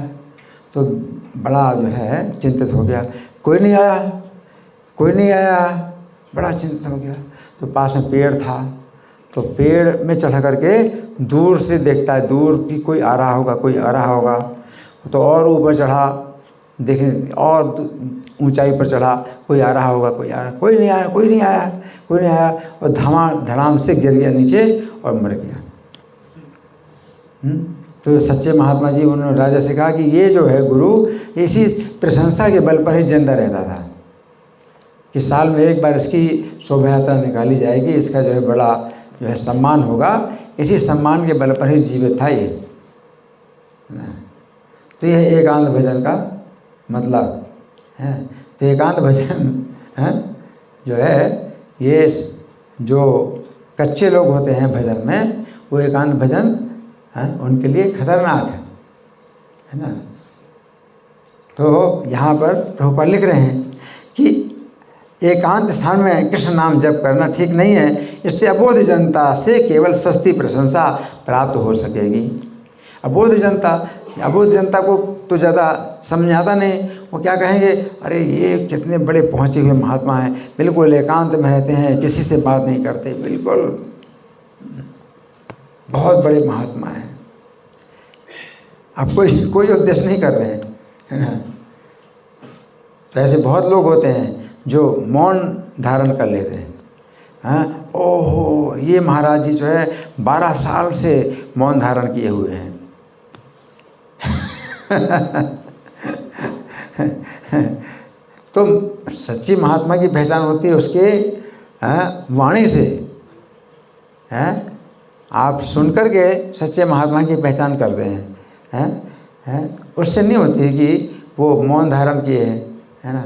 तो बड़ा जो है चिंतित हो गया, कोई नहीं आया, कोई नहीं आया, बड़ा चिंतित हो गया। तो पास में पेड़ था, तो पेड़ में चढ़ करके दूर से देखता है, दूर की कोई आ रहा होगा, कोई आ रहा होगा। तो और ऊपर चढ़ा, देखें और ऊंचाई पर चढ़ा, कोई आ रहा होगा, कोई आ रहा, कोई नहीं आया, कोई नहीं आया, कोई नहीं आया, और धड़ाम से गिर गया नीचे और मर गया। तो सच्चे महात्मा जी उन्होंने राजा से कहा कि ये जो है गुरु इसी प्रशंसा के बल पर ही जिंदा रहता था कि साल में एक बार इसकी शोभा यात्रा निकाली जाएगी, इसका जो है बड़ा जो है सम्मान होगा, इसी सम्मान के बल पर ही जीवित था ये। तो यह एकांत भजन का मतलब है। तो एकांत भजन है जो है, ये जो कच्चे लोग होते हैं भजन में, वो एकांत भजन है उनके लिए खतरनाक है ना। तो यहाँ पर प्रभुपाद लिख रहे हैं कि एकांत स्थान में कृष्ण नाम जप करना ठीक नहीं है, इससे अबोध जनता से केवल सस्ती प्रशंसा प्राप्त हो सकेगी। अबोध जनता को तो ज़्यादा समझ आता नहीं, वो क्या कहेंगे, अरे ये कितने बड़े पहुँचे हुए महात्मा हैं, बिल्कुल एकांत में रहते हैं, किसी से बात नहीं करते, बिल्कुल बहुत बड़े महात्मा हैं। आप कोई उद्देश्य नहीं कर रहे हैं, है ना। तो ऐसे बहुत लोग होते हैं जो मौन धारण कर लेते हैं। हाँ, ओहो ये महाराज जी जो है 12 साल से मौन धारण किए हुए हैं। तो सच्ची महात्मा की पहचान होती है उसके वाणी से। आप सुनकर के सच्चे महात्मा की पहचान करते हैं, उससे नहीं होती कि वो मौन धारण किए हैं, है ना।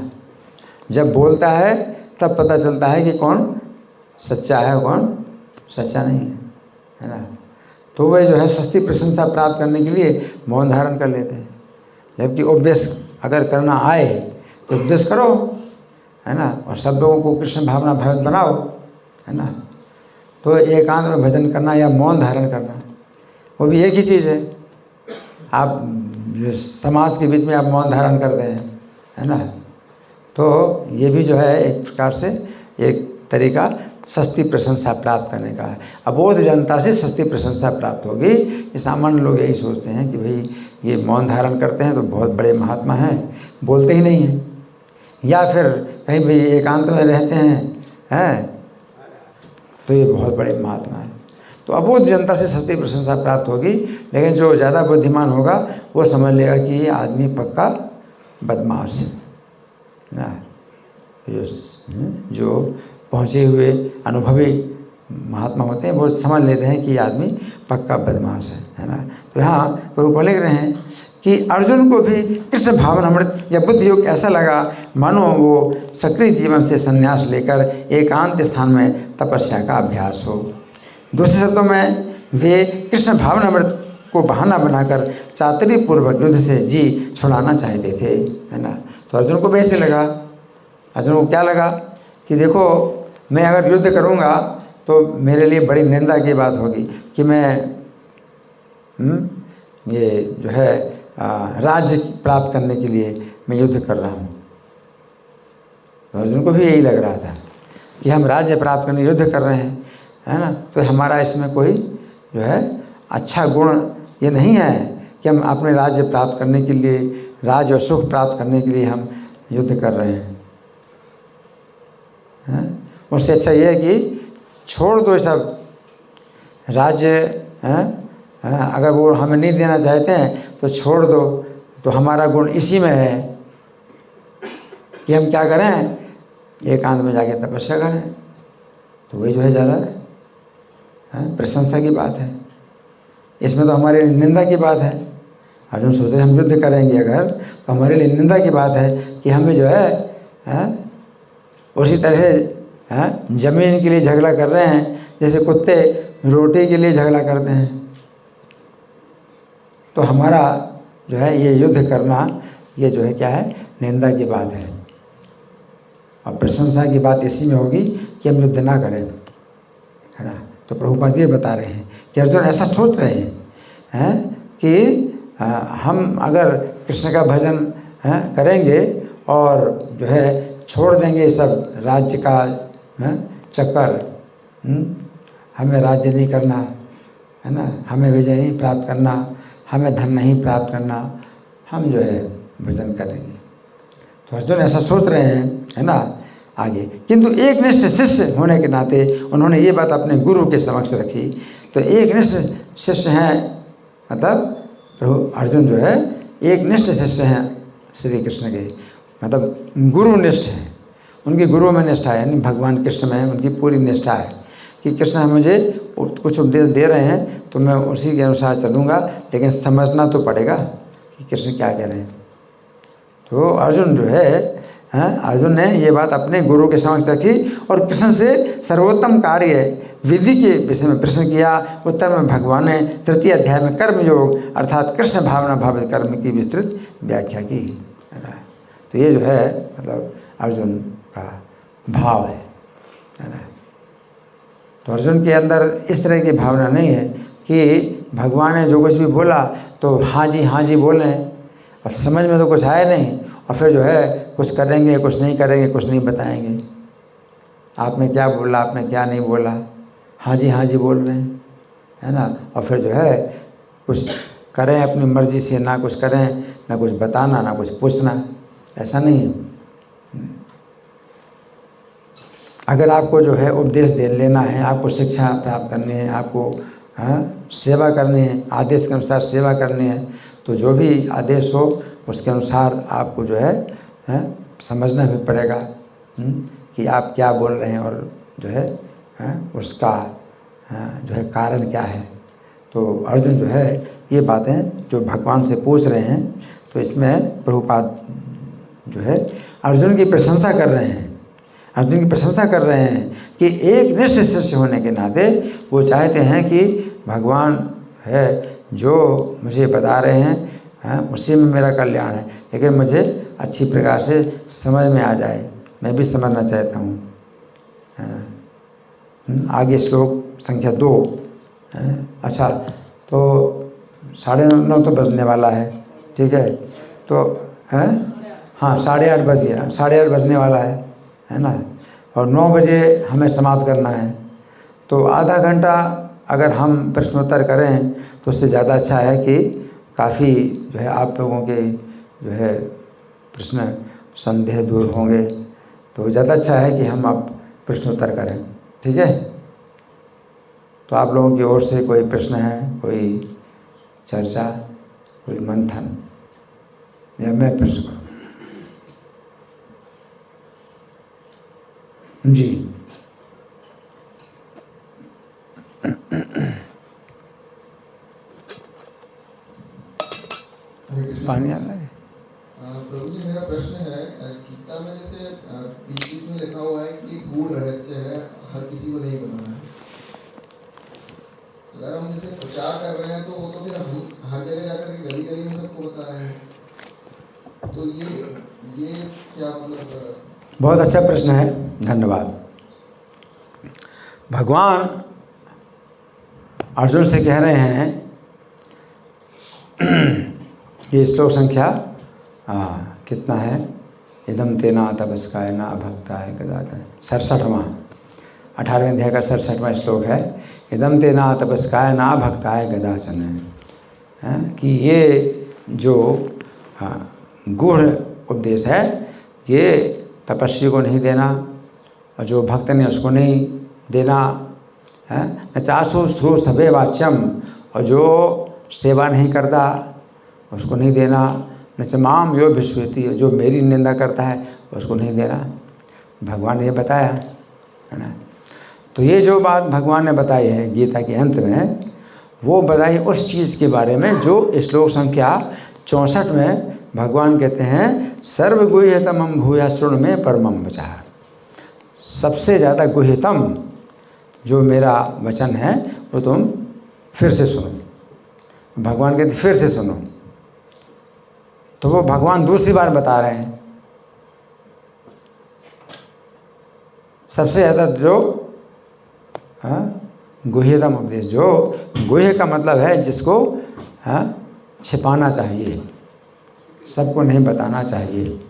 जब बोलता है तब पता चलता है कि कौन सच्चा है, कौन सच्चा नहीं है ना। तो वह जो है सस्ती प्रशंसा प्राप्त करने के लिए मौन धारण कर लेते हैं। जबकि उपदेश अगर करना आए तो उपदेश करो, है ना, और सब लोगों को कृष्ण भावना भावित बनाओ, है ना। तो एकांत में भजन करना या मौन धारण करना वो भी एक ही चीज़ है। आप समाज के बीच में आप मौन धारण करते हैं, है ना, तो ये भी जो है एक प्रकार से एक तरीका सस्ती प्रशंसा प्राप्त करने का है। अबोध जनता से सस्ती प्रशंसा प्राप्त होगी। ये सामान्य लोग यही सोचते हैं कि भाई ये मौन धारण करते हैं तो बहुत बड़े महात्मा हैं, बोलते ही नहीं हैं, या फिर कहीं भाई एकांत में रहते हैं तो ये बहुत बड़े महात्मा हैं। तो अबोध जनता से सस्ती प्रशंसा प्राप्त होगी, लेकिन जो ज़्यादा बुद्धिमान होगा वो समझ लेगा कि ये आदमी पक्का बदमाश है ना, जो पहुँचे हुए अनुभवी महात्मा होते हैं वो समझ लेते हैं कि ये आदमी पक्का बदमाश है ना। तो यहाँ प्रभु लिख रहे हैं कि अर्जुन को भी कृष्ण भावनामृत या बुद्धि योग ऐसा लगा मानो वो सक्रिय जीवन से संन्यास लेकर एकांत स्थान में तपस्या का अभ्यास हो। दूसरे शब्दों में वे कृष्ण भावनामृत को बहाना बनाकर चातुर्यपूर्वक युद्ध से जी छुड़ाना चाहते थे, है ना। तो अर्जुन को भी ऐसे लगा, अर्जुन को क्या लगा कि देखो मैं अगर युद्ध करूँगा तो मेरे लिए बड़ी निंदा की बात होगी कि मैं ये जो है राज्य प्राप्त करने के लिए मैं युद्ध कर रहा हूँ। तो अर्जुन को भी यही लग रहा था कि हम राज्य प्राप्त करने युद्ध कर रहे हैं, है ना। तो हमारा इसमें कोई जो है अच्छा गुण ये नहीं है कि हम अपने राज्य प्राप्त करने के लिए, राज्य और सुख प्राप्त करने के लिए हम युद्ध कर रहे हैं। उससे अच्छा ये है कि छोड़ दो सब राज्य, अगर वो हमें नहीं देना चाहते हैं तो छोड़ दो। तो हमारा गुण इसी में है कि हम क्या करें, एकांत में जाके तपस्या करें। तो वही जो है ज़्यादा प्रशंसा की बात है। इसमें तो हमारे लिए निंदा की बात है। अर्जुन सोच रहे हम युद्ध करेंगे अगर तो हमारे लिए निंदा की बात है कि हमें जो है उसी तरह जमीन के लिए झगड़ा कर रहे हैं जैसे कुत्ते रोटी के लिए झगड़ा करते हैं। तो हमारा जो है ये युद्ध करना ये जो है क्या है, निंदा की बात है। और प्रशंसा की बात इसी में होगी कि हम युद्ध ना करें, है ना। तो प्रभुपाद ये बता रहे हैं कि अर्जुन ऐसा सोच रहे हैं कि हम अगर कृष्ण का भजन करेंगे और जो है छोड़ देंगे सब राज्य का चक्कर, हमें राज्य नहीं करना, है ना, हमें विजय नहीं प्राप्त करना, हमें धन नहीं प्राप्त करना, हम जो है भजन करेंगे। तो अर्जुन ऐसा सोच रहे हैं, है ना, आगे। किंतु एक निष्ठ शिष्य होने के नाते उन्होंने ये बात अपने गुरु के समक्ष रखी। तो एक निष्ठ शिष्य हैं, मतलब प्रभु अर्जुन जो है एक निष्ठ शिष्य हैं श्री कृष्ण के, मतलब गुरु निष्ठ हैं। उनके गुरु में निष्ठा है, यानी भगवान कृष्ण में उनकी पूरी निष्ठा है कि कृष्ण मुझे कुछ उपदेश दे रहे हैं तो मैं उसी के अनुसार चलूँगा, लेकिन समझना तो पड़ेगा कि कृष्ण क्या कह रहे हैं। तो अर्जुन जो है अर्जुन ने ये बात अपने गुरु के समक्ष रखी और कृष्ण से सर्वोत्तम कार्य विधि के विषय में प्रश्न किया। उत्तर में भगवान ने तृतीय अध्याय में कर्म योग अर्थात कृष्ण भावना भावित कर्म की विस्तृत व्याख्या की। तो ये जो है मतलब अर्जुन का भाव है ना। तो अर्जुन के अंदर इस तरह की भावना नहीं है कि भगवान ने जो कुछ भी बोला तो हाँ जी बोलें और समझ में तो कुछ आया नहीं और फिर जो है कुछ करेंगे कुछ नहीं करेंगे, कुछ नहीं बताएंगे। आपने क्या बोला, आपने क्या नहीं बोला, हाँ जी बोल रहे हैं, है ना। और फिर जो है कुछ करें अपनी मर्ज़ी से, ना कुछ करें, ना कुछ बताना, ना कुछ पूछना, ऐसा नहीं है। अगर आपको जो है उपदेश दे लेना है, आपको शिक्षा प्राप्त करनी है, आपको सेवा करनी है, आदेश के अनुसार सेवा करनी है, तो जो भी आदेश हो उसके अनुसार आपको जो है समझना भी पड़ेगा कि आप क्या बोल रहे हैं और जो है उसका जो है कारण क्या है। तो अर्जुन जो है ये बातें जो भगवान से पूछ रहे हैं, तो इसमें प्रभुपाद जो है अर्जुन की प्रशंसा कर रहे हैं। अर्जुन की प्रशंसा कर रहे हैं कि एक निष्ठ शिष्य होने के नाते वो चाहते हैं कि भगवान है जो मुझे बता रहे हैं उसी में मेरा कल्याण है, लेकिन मुझे अच्छी प्रकार से समझ में आ जाए, मैं भी समझना चाहता हूँ। आगे श्लोक संख्या 2। अच्छा, तो 9:30 तो बजने वाला है, ठीक है। तो हाँ 8:30 बज गया, 8:30 बजने वाला है ना। और 9 बजे हमें समाप्त करना है। तो आधा घंटा अगर हम प्रश्नोत्तर करें तो उससे ज़्यादा अच्छा है कि काफ़ी जो है आप लोगों के जो है प्रश्न संदेह दूर होंगे। तो ज़्यादा अच्छा है कि हम आप प्रश्नोत्तर करें, ठीक है। तो आप लोगों की ओर से कोई प्रश्न है, कोई चर्चा, कोई मंथन, या मैं प्रश्न करूँ? जी। पानी आ रहा है। प्रभु जी, मेरा प्रश्न है, गीता में जैसे बीच में लिखा हुआ है कि गूढ़ रहस्य है, हर किसी को नहीं बताना है। अगर हम जैसे प्रचार कर रहे हैं तो वो तो फिर हम हर जगह जाकर के गली गली में सबको बता रहे हैं, तो ये क्या मतलब? बहुत अच्छा प्रश्न है, धन्यवाद। भगवान अर्जुन से कह रहे हैं, ये श्लोक संख्या कितना है? इदम तेना तपस्काय ना भक्ताय कदाचन, 67वां 18वें अध्याय का 67वां श्लोक है। इदम तेना तपस्काय ना भक्ताय कदाचन है कि ये जो गूढ़ उपदेश है, ये तपस्वी को नहीं देना, और जो भक्त ने उसको नहीं देना है। न चासु श्रो सभे वाच्यम, और जो सेवा नहीं करता उसको नहीं देना। न च माम यो विश्वति, जो मेरी निंदा करता है उसको नहीं देना। भगवान ने ये बताया है ना। तो ये जो बात भगवान ने बताई है गीता के अंत में, वो बताई उस चीज़ के बारे में जो श्लोक संख्या 64 में भगवान कहते हैं, सर्वगुह्यतमं भूया शृणु मे परमं वचः। सबसे ज़्यादा गुह्यतम जो मेरा वचन है वो तुम फिर से सुनो। भगवान कहते फिर से सुनो, तो वो भगवान दूसरी बार बता रहे हैं। सबसे ज़्यादा जो गुह्यतम उपदेश, जो गुह्य का मतलब है जिसको छिपाना चाहिए, सबको नहीं बताना चाहिए,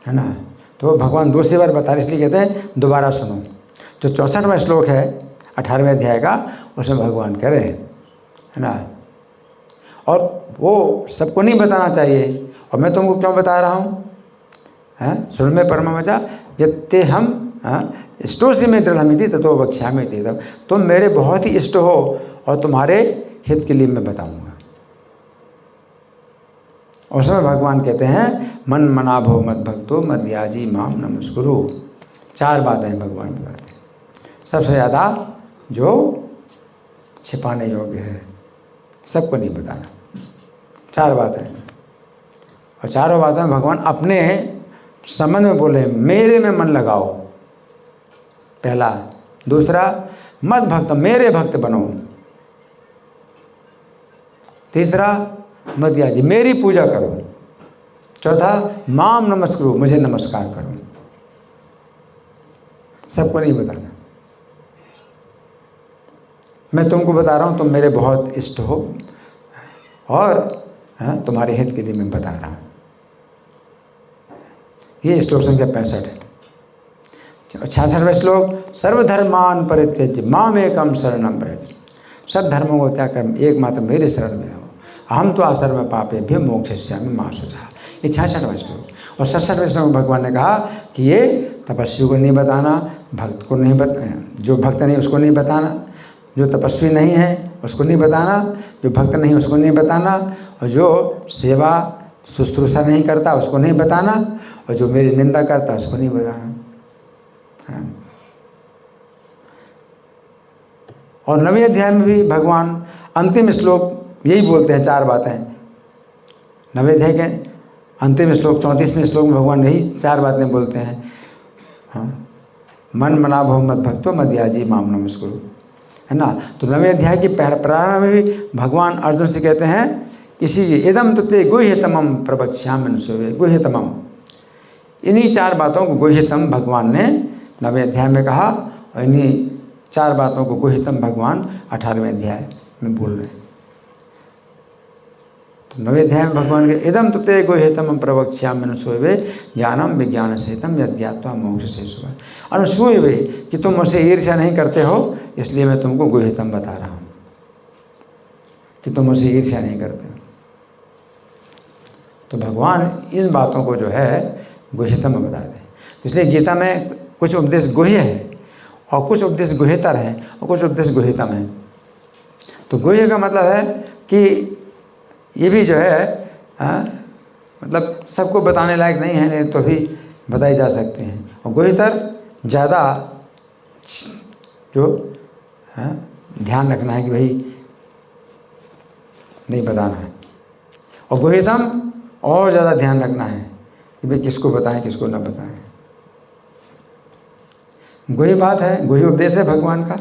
है ना। तो भगवान दूसरी बार बता रहे, इसलिए कहते हैं दोबारा सुनो। जो 64वां श्लोक है 18वें अध्याय का, उसमें भगवान कह रहे हैं, है ना। और वो सबको नहीं बताना चाहिए। और मैं तुमको क्यों बता रहा हूँ? सुन में परम वचा जितने हम इष्टोसी में दृढ़मिति ततो वक्ष्यामि ते तब। तुम मेरे बहुत ही इष्ट हो और तुम्हारे हित के लिए मैं बताऊँगा। उसमें भगवान कहते हैं, मन मना भो मद भक्तो मद्याजी माम नमस्कुरु। 4 बातें भगवान बताते हैं। सबसे ज़्यादा जो छिपाने योग्य है, सबको नहीं बताना। 4 बातें, और चारों बातें भगवान अपने संबंध में बोले, मेरे में मन लगाओ, पहला। दूसरा, मद भक्त, मेरे भक्त बनो। तीसरा, मद्याजी, मेरी पूजा करो। चौथा, माम नमस्कुरु, मुझे नमस्कार करो। सबको नहीं बताना। मैं तुमको बता रहा हूँ, तुम मेरे बहुत इष्ट हो और तुम्हारे हित के लिए मैं बता रहा हूँ। ये श्लोक संख्या 65 है। 66वां श्लोक, सर्वधर्मान परित्यज्य मामेकं शरणं व्रज। सब धर्मों को त्याग कर एकमात्र मेरे शरण में आओ। अहम तो आसर्व पापेभ्यो मोक्षयिष्यामि मा शुचः। ये 66वां श्लोक। और 67वें श्लोक में भगवान ने कहा कि ये तपस्वी को नहीं बताना, भक्त को नहीं जो भक्त नहीं उसको नहीं बताना, जो तपस्वी नहीं है उसको नहीं बताना, जो भक्त नहीं उसको नहीं बताना, और जो सेवा शुश्रूषा नहीं करता उसको नहीं बताना, और जो मेरी निंदा करता उसको नहीं बताना। और 9वें अध्याय में भी भगवान अंतिम श्लोक यही बोलते हैं, 4 बातें। 9वें अध्याय के अंतिम श्लोक 34वें श्लोक में भगवान यही 4 बातें बोलते हैं। मन मना भव मद भक्तो मद्याजी माम नमस्कुरु, है ना। तो 9वें अध्याय की प्रारंभ में भी भगवान अर्जुन से कहते हैं इसी इदम तुते गुह्यतमं प्रवक्ष्यामि अनुसूये। गुह्यतमं, इन्हीं 4 बातों को गुह्यतम भगवान ने 9वें अध्याय में कहा, और इन्हीं 4 बातों को गुह्यतम भगवान 18वें अध्याय में बोल रहे हैं। तो 9वें अध्याय में भगवान के इदम तुते गुह्यतमं प्रवक्ष्यामि अनुसूये ज्ञानम विज्ञान सहितम यद् ज्ञात्वा मोक्षसे शुभम्। अनुसूये कि तुम मुझसे ईर्ष्या नहीं करते हो, इसलिए मैं तुमको गुह्यतम बता रहा हूँ कि तुम मुझसे ईर्ष्या नहीं करते हो। तो भगवान इन बातों को जो है गुह्यतम बताते हैं। इसलिए गीता में कुछ उपदेश गुह्य है और कुछ उपदेश गुह्यतर हैं और कुछ उपदेश गुह्यतम हैं। तो गुह्य का मतलब है कि ये भी जो है मतलब सबको बताने लायक नहीं है, नहीं तो भी बताई जा सकते हैं। और गुह्यतर ज़्यादा जो ध्यान रखना है कि भाई नहीं बताना है। और गुह्यतम और ज़्यादा ध्यान रखना है कि भाई किसको बताएं किसको न बताएं। गुह्य बात है, गुह्य उपदेश है भगवान का,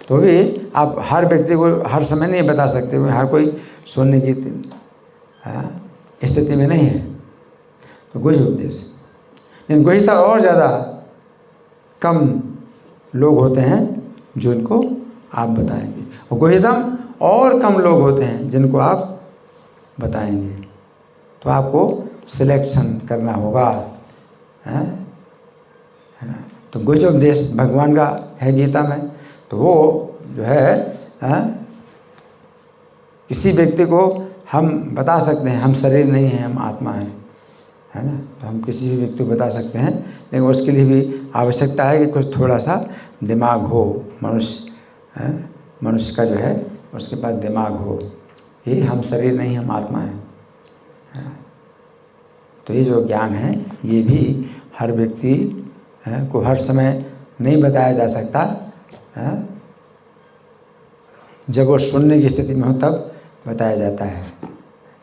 तो भी आप हर व्यक्ति को हर समय नहीं बता सकते, हर कोई सुनने की स्थिति में नहीं है। तो गुह्य उपदेश, लेकिन गुह्यता और ज़्यादा कम लोग होते हैं जो इनको आप बताएंगे, और गुह्यतम और कम लोग होते हैं जिनको आप बताएंगे। तो आपको सिलेक्शन करना होगा, है ना। तो गुह्य उपदेश भगवान का है गीता में, तो वो जो है किसी व्यक्ति को हम बता सकते हैं हम शरीर नहीं हैं, हम आत्मा हैं, है ना। तो हम किसी भी व्यक्ति को बता सकते हैं, लेकिन उसके लिए भी आवश्यकता है कि कुछ थोड़ा सा दिमाग हो, मनुष्य का जो है उसके पास दिमाग हो, ये हम शरीर नहीं हम आत्मा हैं। तो ये जो ज्ञान है ये भी हर व्यक्ति को हर समय नहीं बताया जा सकता, जब वो सुनने की स्थिति में हो तब बताया जाता है।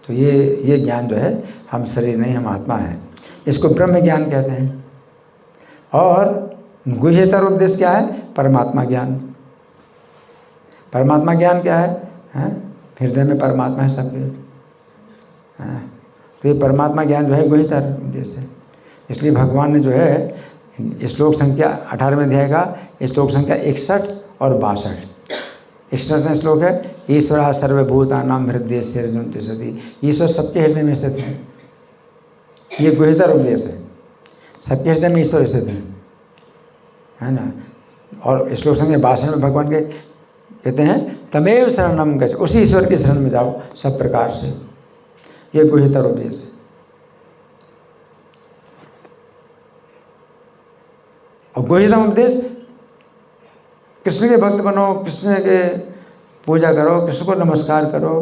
तो ये ज्ञान जो है हम शरीर नहीं हम आत्मा है, इसको ब्रह्म ज्ञान कहते हैं। और गुह्यतर उपदेश क्या है? परमात्मा ज्ञान। परमात्मा ज्ञान क्या है? हृदय में परमात्मा है सबके। तो ये परमात्मा ज्ञान जो है गुह्यतर उपदेश है। इसलिए भगवान ने जो है श्लोक संख्या 18वें अध्याय का श्लोक संख्या 61 और 62, 61वें श्लोक है, ईश्वरा सर्वभूतानां हृदयेऽर्जुन तिष्ठति। ईश्वर सबके हृदय में स्थित है, ये गुह्यतर उपदेश है। सबके हृदय में ईश्वर स्थित है ना। और श्लोक संख्या 62 में भगवान के कहते हैं तमेव शरणम गच्छ, उसी ईश्वर की शरण में जाओ सब प्रकार से। ये गुह्यतर उपदेश। और गुह्यतम उपदेश, कृष्ण के भक्त बनो, कृष्ण के पूजा करो, कृष्ण को नमस्कार करो,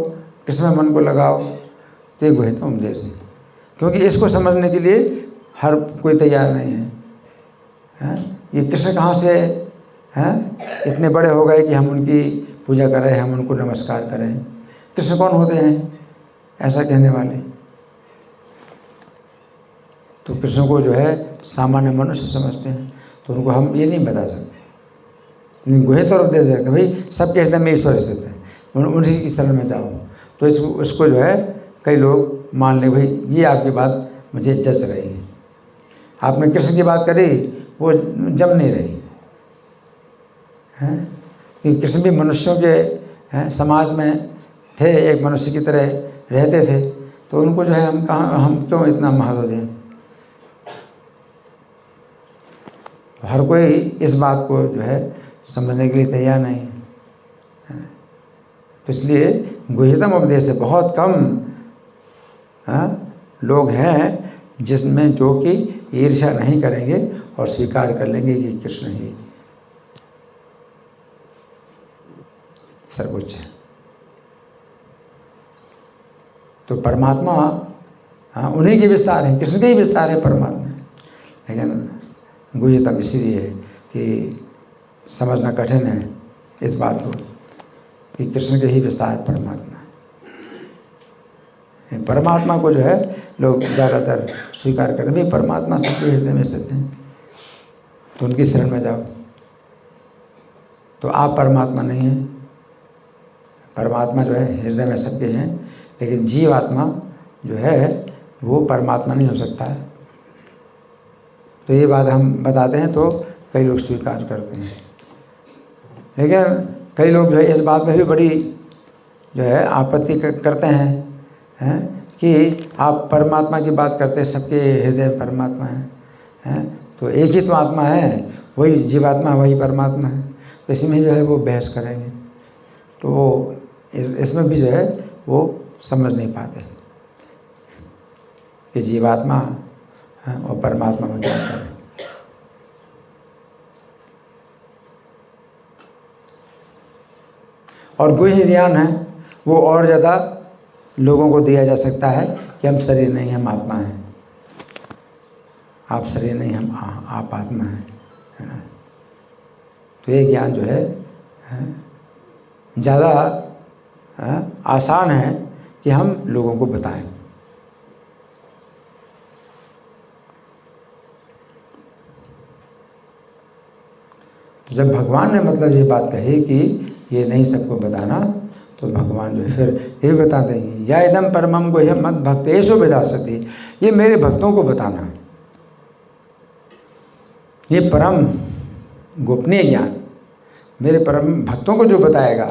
कृष्ण में मन को लगाओ, तो ये गुह्यतम उपदेश है। क्योंकि इसको समझने के लिए हर कोई तैयार नहीं है, ये कृष्ण कहाँ से इतने बड़े हो गए कि हम उनकी पूजा करें, हम उनको नमस्कार करें। कृष्ण कौन होते हैं ऐसा कहने वाले? तो कृष्ण को जो है सामान्य मनुष्य समझते हैं, तो उनको हम ये नहीं बता सकते। गुह्यतर उपदेश है कि भाई सबके हृदय में ईश्वर स्थित है, उन्हीं की शरण में जाओ। तो इसको जो है कई लोग मान ले, भाई ये आपकी बात मुझे जच रही है। आपने कृष्ण की बात करी, वो जम नहीं रही है, कि कृष्ण भी मनुष्यों के समाज में थे, एक मनुष्य की तरह रहते थे, तो उनको जो है हम क्यों इतना महत्व दें। हर कोई इस बात को जो है समझने के लिए तैयार नहीं है। तो इसलिए गुह्यतम उपदेश से बहुत कम लोग हैं जिसमें जो कि ईर्ष्या नहीं करेंगे और स्वीकार कर लेंगे कि कृष्ण ही सर्वोच्च है। तो परमात्मा उन्हीं के विस्तार है, कृष्ण के ही विस्तार है परमात्मा। लेकिन गुह्यतम इसीलिए है कि समझना कठिन है इस बात को कि कृष्ण के ही विस्तार परमात्मा। परमात्मा को जो है लोग ज़्यादातर स्वीकार करते हैं, परमात्मा सबके हृदय में स्थित हैं, तो उनकी शरण में जाओ। तो आप परमात्मा नहीं हैं, परमात्मा जो है हृदय में सबके हैं, लेकिन जीवात्मा जो है वो परमात्मा नहीं हो सकता है। तो ये बात हम बताते हैं तो कई लोग स्वीकार करते हैं, लेकिन कई लोग जो है इस बात में भी बड़ी जो है आपत्ति करते हैं कि आप परमात्मा की बात करते हैं, सबके हृदय परमात्मा है, तो एक ही तो आत्मा है, वही जीवात्मा वही परमात्मा है। तो इसमें जो है वो बहस करेंगे, तो इसमें भी जो है वो समझ नहीं पाते कि जीवात्मा और परमात्मा में क्या है। और गुह्य ज्ञान है वो और ज़्यादा लोगों को दिया जा सकता है कि हम शरीर नहीं हम आत्मा हैं। आप शरीर नहीं, हम आप आत्मा हैं, है ना। तो ये ज्ञान जो है ज़्यादा आसान है कि हम लोगों को बताएं। तो जब भगवान ने मतलब ये बात कही कि ये नहीं सबको बताना, तो भगवान जो है फिर ये बता देंगे, या इदम परमम गुह्यम मद भक्तेषु विधास्यति, ये मेरे भक्तों को बताना, ये परम गोपनीय ज्ञान मेरे परम भक्तों को जो बताएगा।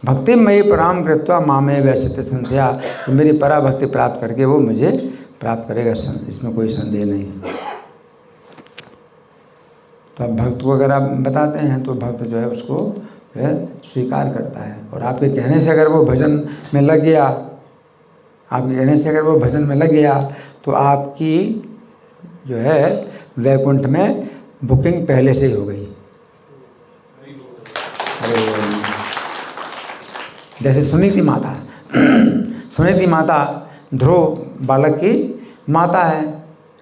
भक्ति मयि पराम कृत्वा मामे वैश्यते संशया, तो मेरी पराभक्ति प्राप्त करके वो मुझे प्राप्त करेगा, इसमें कोई संदेह नहीं है। तो अब भक्त को अगर आप बताते हैं तो भक्त जो है उसको स्वीकार करता है, और आपके कहने से अगर वो भजन में लग गया, आपके कहने से अगर वो भजन में लग गया, तो आपकी जो है वैकुंठ में बुकिंग पहले से ही हो गई। जैसे सुनीति माता सुनीति माता ध्रुव बालक की माता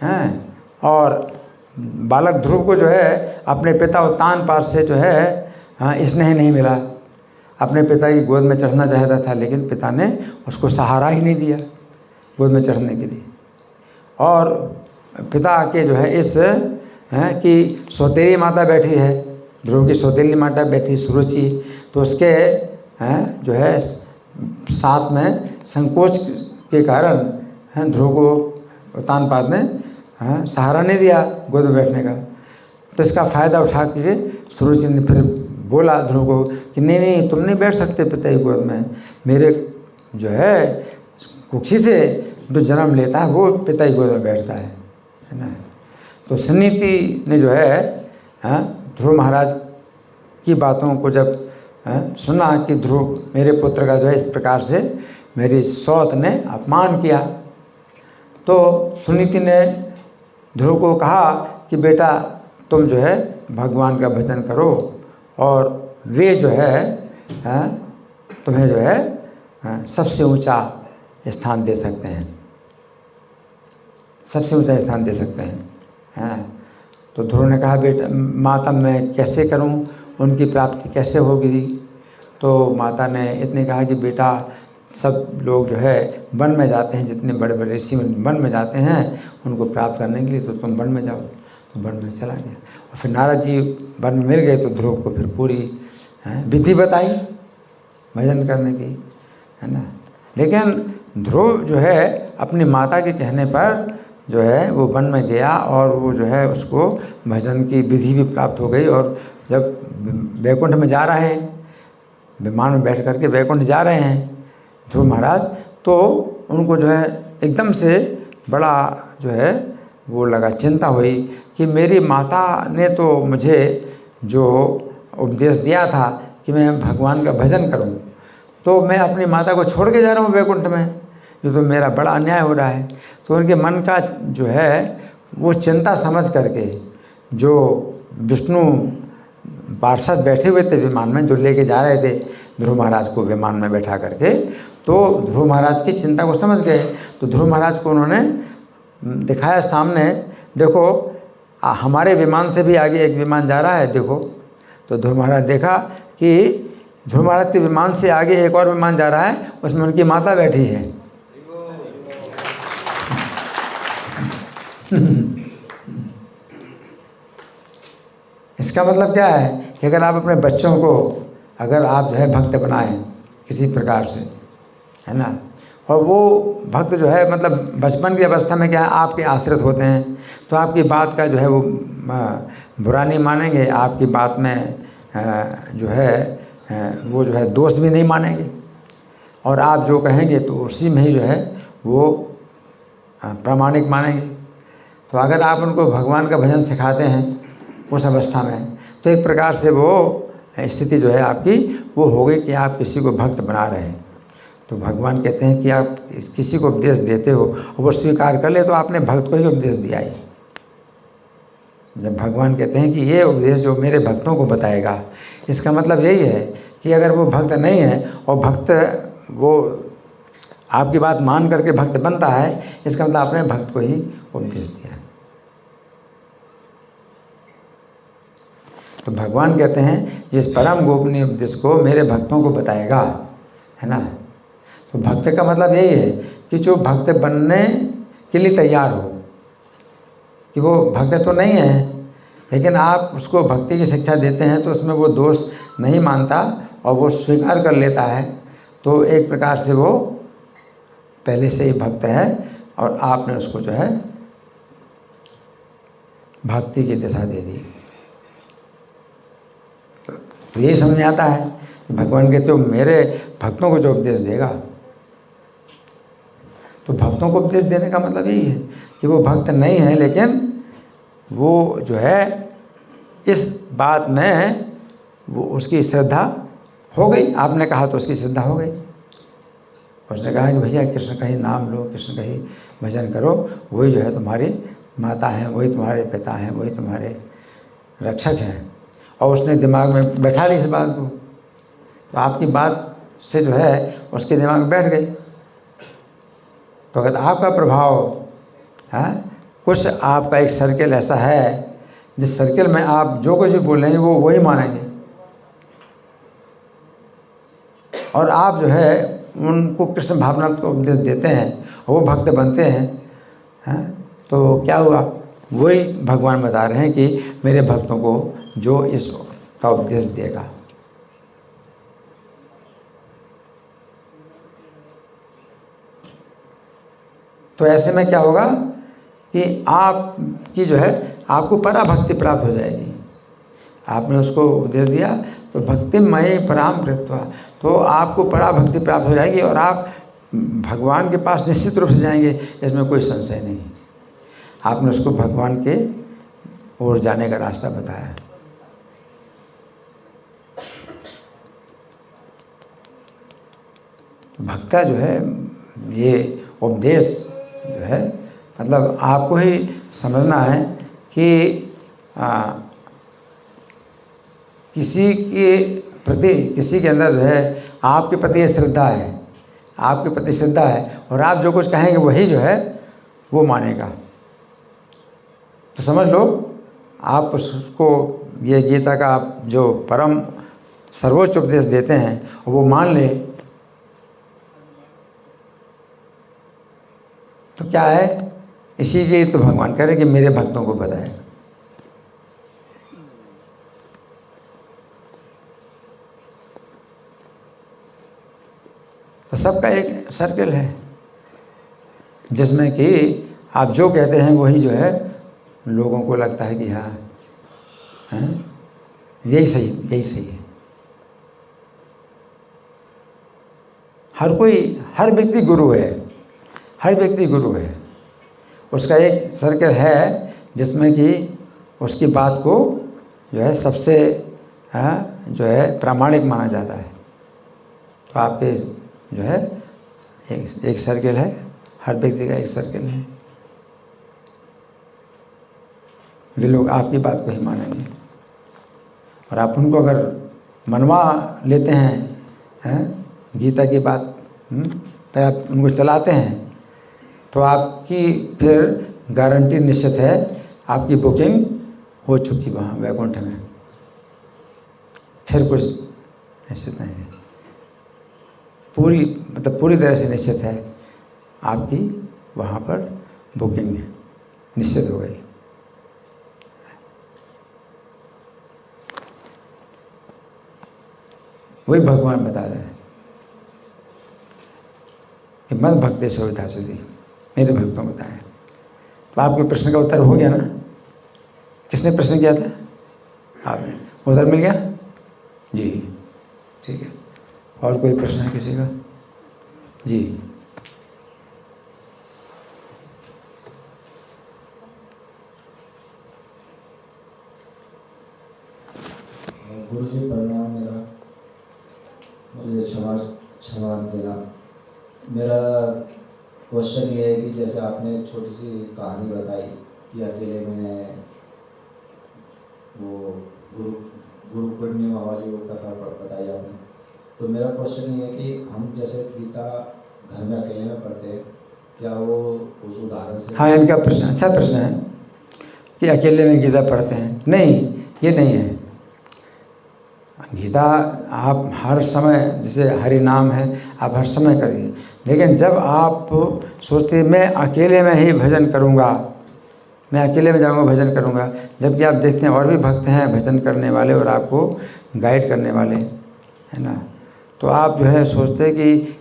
हैं, और बालक ध्रुव को जो है अपने पिता उत्तानपाद से जो है स्नेह नहीं मिला। अपने पिता की गोद में चढ़ना चाहता था, लेकिन पिता ने उसको सहारा ही नहीं दिया गोद में चढ़ने के लिए। और पिता के जो है इस कि सौतेली माता बैठी है, ध्रुव की सौतेली माता बैठी सुरुचि, तो उसके जो है साथ में संकोच के कारण ध्रुव को उत्तानपाद ने सहारा नहीं दिया गोद में बैठने का। तो इसका फ़ायदा उठा के सुरुचि ने फिर बोला ध्रुव को कि नहीं नहीं, तुम नहीं बैठ सकते पिता की गोद में, मेरे जो है कुक्षी से जो जन्म लेता है वो पिता की गोद में बैठता है ना। तो सुनीति ने जो है ध्रुव महाराज की बातों को जब सुना कि ध्रुव मेरे पुत्र का जो है इस प्रकार से मेरी सौत ने अपमान किया, तो सुनीति ने ध्रुव को कहा कि बेटा तुम जो है भगवान का भजन करो, और वे जो है तुम्हें जो है सबसे ऊंचा स्थान दे सकते हैं, सबसे ऊंचा स्थान दे सकते हैं। तो ध्रुव ने कहा बेटा माता मैं कैसे करूं, उनकी प्राप्ति कैसे होगी। तो माता ने इतने कहा कि बेटा सब लोग जो है वन में जाते हैं, जितने बड़े बड़े ऋषि वन में जाते हैं उनको प्राप्त करने के लिए, तो तुम वन में जाओ। तो वन में चला गया, और फिर नारद जी वन में मिल गए, तो ध्रुव को फिर पूरी विधि बताई भजन करने की, है ना। लेकिन ध्रुव जो है अपनी माता के कहने पर जो है वो वन में गया, और वो जो है उसको भजन की विधि भी प्राप्त हो गई। और जब वैकुंठ में जा रहे हैं, विमान में बैठ करके वैकुंठ जा रहे हैं ध्रुव महाराज, तो उनको जो है एकदम से बड़ा जो है वो लगा, चिंता हुई कि मेरी माता ने तो मुझे जो उपदेश दिया था कि मैं भगवान का भजन करूं, तो मैं अपनी माता को छोड़ के जा रहा हूं वैकुंठ में, ये तो मेरा बड़ा अन्याय हो रहा है। तो उनके मन का जो है वो चिंता समझ करके जो विष्णु पार्षद बैठे हुए थे विमान में, जो लेके जा रहे थे ध्रुव महाराज को विमान में बैठा करके, तो ध्रुव महाराज की चिंता को समझ गए। तो ध्रुव महाराज को उन्होंने दिखाया सामने, देखो हमारे विमान से भी आगे एक विमान जा रहा है, देखो। तो ध्रुव महाराज देखा कि ध्रुव महाराज के विमान से आगे एक और विमान जा रहा है, उसमें उनकी माता बैठी है। इसका मतलब क्या है कि अगर आप अपने बच्चों को अगर आप जो है भक्त बनाएं किसी प्रकार से, है ना, और वो भक्त जो है मतलब बचपन की अवस्था में क्या है आपके आश्रित होते हैं, तो आपकी बात का जो है वो बुरा नहीं मानेंगे, आपकी बात में जो है वो जो है दोष भी नहीं मानेंगे, और आप जो कहेंगे तो उसी में ही जो है वो प्रामाणिक मानेंगे। तो अगर आप उनको भगवान का भजन सिखाते हैं उस अवस्था में, तो एक प्रकार से वो स्थिति जो है आपकी वो हो गई कि आप किसी को भक्त बना रहे हैं। तो भगवान कहते हैं कि आप किसी को उपदेश देते हो और वो स्वीकार कर ले, तो आपने भक्त को ही उपदेश दिया ही। जब भगवान कहते हैं कि ये उपदेश जो मेरे भक्तों को बताएगा, इसका मतलब यही है कि अगर वो भक्त नहीं है और भक्त वो आपकी बात मान करके भक्त बनता है, इसका मतलब आपने भक्त को ही उपदेश दिया है। तो भगवान कहते हैं इस परम गोपनीय उपदेश को मेरे भक्तों को बताएगा, है ना। तो भक्त का मतलब यही है कि जो भक्त बनने के लिए तैयार हो, कि वो भक्त तो नहीं है लेकिन आप उसको भक्ति की शिक्षा देते हैं तो उसमें वो दोष नहीं मानता और वो स्वीकार कर लेता है, तो एक प्रकार से वो पहले से ही भक्त है और आपने उसको जो है भक्ति की दिशा दे दी। तो यही समझ में आता है कि भगवान कहते हो मेरे भक्तों को जो उपदेश देगा, तो भक्तों को उपदेश देने का मतलब यही है कि वो भक्त नहीं है लेकिन वो जो है इस बात में वो उसकी श्रद्धा हो गई। आपने कहा तो उसकी श्रद्धा हो गई। उसने कहा कि भैया कृष्ण का ही नाम लो, कृष्ण का ही भजन करो, वही जो है तुम्हारी माता हैं, वही तुम्हारे पिता हैं, वही तुम्हारे रक्षक हैं। और उसने दिमाग में बैठा ली इस बात को, तो आपकी बात से जो है उसके दिमाग में बैठ गई। तो अगर आपका प्रभाव है, कुछ आपका एक सर्कल ऐसा है जिस सर्कल में आप जो कुछ भी बोलेंगे वो वही मानेंगे, और आप जो है उनको कृष्ण भावना को उपदेश देते हैं और वो भक्त बनते हैं, तो क्या हुआ? वही भगवान बता रहे हैं कि मेरे भक्तों को जो इसका उपदेश देगा। तो ऐसे में क्या होगा कि आपकी जो है आपको पराभक्ति प्राप्त हो जाएगी। आपने उसको उपदेश दिया तो भक्तिमय पराम कृत्वा, तो आपको पराभक्ति प्राप्त हो जाएगी और आप भगवान के पास निश्चित रूप से जाएंगे, इसमें कोई संशय नहीं। आपने उसको भगवान के ओर जाने का रास्ता बताया। भक्ता जो है ये उपदेश जो है मतलब आपको ही समझना है कि किसी के प्रति, किसी के अंदर जो है आपके प्रति श्रद्धा है, आपके प्रति श्रद्धा है और आप जो कुछ कहेंगे वही जो है वो मानेगा। तो समझ लो आप उसको ये गीता का आप जो परम सर्वोच्च उपदेश देते हैं वो मान ले, तो क्या है, इसीलिए तो भगवान कह रहे कि मेरे भक्तों को बताए। तो सबका एक सर्कल है जिसमें कि आप जो कहते हैं वही जो है लोगों को लगता है कि हाँ यही सही, यही सही है। हर व्यक्ति गुरु है, हर व्यक्ति गुरु है। उसका एक सर्कल है जिसमें कि उसकी बात को जो है सबसे जो है प्रामाणिक माना जाता है। तो आपके जो है एक सर्कल है, हर व्यक्ति का एक सर्कल है। वे लोग आपकी बात को ही मानेंगे और आप उनको अगर मनवा लेते हैं गीता की बात पर आप उनको चलाते हैं तो आपकी फिर गारंटी निश्चित है, आपकी बुकिंग हो चुकी वहाँ वैकुंठ में, फिर कुछ निश्चित नहीं है। पूरी तरह से निश्चित है, आपकी वहाँ पर बुकिंग निश्चित हो गई। वही भगवान बता रहे हैं कि मद भक्ति सुविधा सुधी, मेरे भक्तों को बताएं। तो आपके प्रश्न का उत्तर हो गया ना? किसने प्रश्न किया था? आपने। उत्तर मिल गया जी, ठीक है। और कोई प्रश्न है किसी का? जी। गुरुजी प्रणाम। मुझे क्षमा देना। मेरा क्वेश्चन ये है कि जैसे आपने एक छोटी सी कहानी बताई कि अकेले में वो गुरु पूर्णिमा वाली वो कथा बताई आपने, तो मेरा क्वेश्चन ये है कि हम जैसे गीता घर में अकेले में पढ़ते हैं, क्या वो उस उदाहरण से? हाँ, इनका प्रश्न अच्छा प्रश्न है कि अकेले में गीता पढ़ते हैं। नहीं, ये नहीं है। गीता आप हर समय, जैसे हरि नाम है, आप हर समय करिए, लेकिन जब आप सोचते मैं अकेले में ही भजन करूँगा, मैं अकेले में जाऊँगा भजन करूँगा, जबकि आप देखते हैं और भी भक्त हैं भजन करने वाले और आपको गाइड करने वाले, है ना। तो आप जो है सोचते कि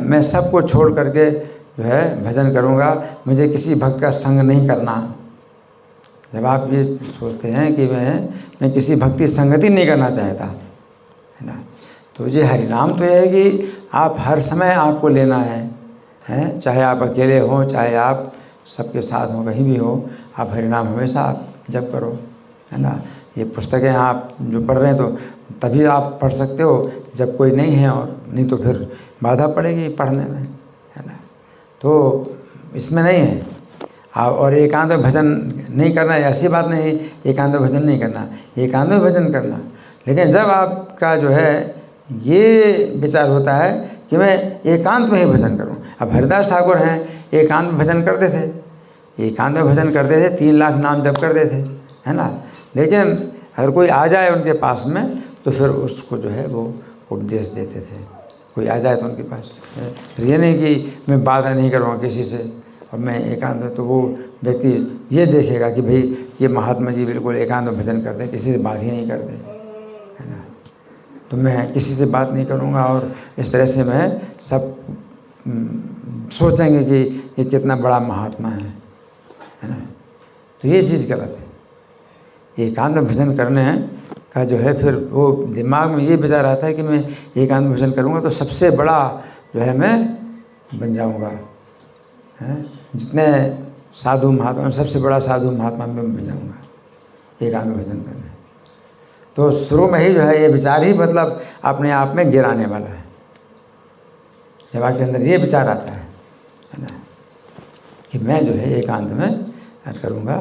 मैं सबको छोड़ करके जो है भजन करूँगा, मुझे किसी भक्त का संग नहीं करना। जब आप ये सोचते हैं कि मैं किसी भक्ति संगति नहीं करना चाहता, है ना, तो ये हरिनाम तो ये है कि आप हर समय आपको लेना है, चाहे आप अकेले हों, चाहे आप सबके साथ हों, कहीं भी हो, आप हरिनाम हमेशा आप जप करो, है ना। ये पुस्तकें आप जो पढ़ रहे हैं तो तभी आप पढ़ सकते हो जब कोई नहीं है, और नहीं तो फिर बाधा पड़ेगी पढ़ने में, है ना। तो इसमें नहीं है और एकांत में भजन नहीं करना, ऐसी बात नहीं एकांत में भजन नहीं करना, एकांत में भजन करना। लेकिन जब आपका जो है ये विचार होता है कि मैं एकांत में ही भजन करूं। अब हरिदास ठाकुर हैं, एकांत में भजन करते थे, एकांत में भजन करते थे, 3 लाख नाम जप करते थे, है ना। लेकिन अगर कोई आ जाए उनके पास में तो फिर उसको जो है वो उपदेश देते थे। कोई आ जाए तो उनके पास, ये नहीं कि मैं बात नहीं करूँगा किसी से और मैं एकांत में, तो वो व्यक्ति ये देखेगा कि भाई ये महात्मा जी बिल्कुल एकांत में भजन करते हैं, किसी से बात ही नहीं करते, है ना। तो मैं किसी से बात नहीं करूँगा और इस तरह से मैं सब सोचेंगे कि ये कितना बड़ा महात्मा है ना। तो ये चीज़ गलत है। एकांत में भजन करने का जो है फिर वो दिमाग में ये विचार आता है कि मैं एकांत में भजन करूँगा तो सबसे बड़ा जो है मैं बन जाऊँगा, हैं, जितने साधु महात्मा, सबसे बड़ा साधु महात्मा में बन जाऊँगा एकांत में भजन करने। तो शुरू में ही जो है ये विचार ही मतलब अपने आप में गिराने वाला है। जब आपके अंदर ये विचार आता है ना, कि मैं जो है एकांत में करूँगा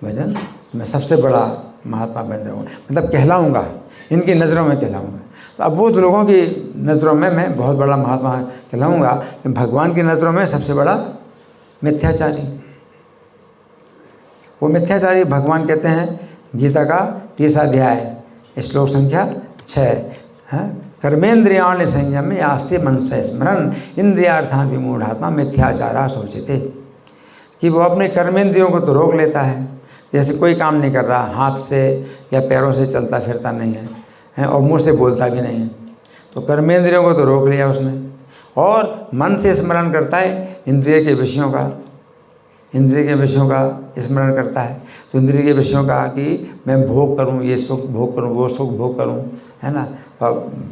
भजन, मैं सबसे बड़ा महात्मा बन जाऊँगा, मतलब कहलाऊँगा, इनकी नज़रों में कहलाऊँगा। तो अब वो लोगों की नज़रों में मैं बहुत बड़ा महात्मा कहलाऊँगा, भगवान की नज़रों में सबसे बड़ा मिथ्याचारी। वो मिथ्याचारी भगवान कहते हैं गीता का 30 अध्याय श्लोक संख्या 6 है, कर्मेंद्रियाणि संयम्य आस्ते मनसे स्मरण इंद्रियार्थान विमूढ़ात्मा मिथ्याचारा सोचते। कि वो अपने कर्मेंद्रियों को तो रोक लेता है, जैसे कोई काम नहीं कर रहा, हाथ से या पैरों से चलता फिरता नहीं है, और मुंह से बोलता भी नहीं है, तो कर्मेंद्रियों को तो रोक लिया उसने, और मन से स्मरण करता है इंद्रिय के विषयों का, इंद्रिय के विषयों का स्मरण करता है। तो इंद्रिय के विषयों का कि मैं भोग करूं, ये सुख भोग करूं, वो सुख भोग करूं, है ना।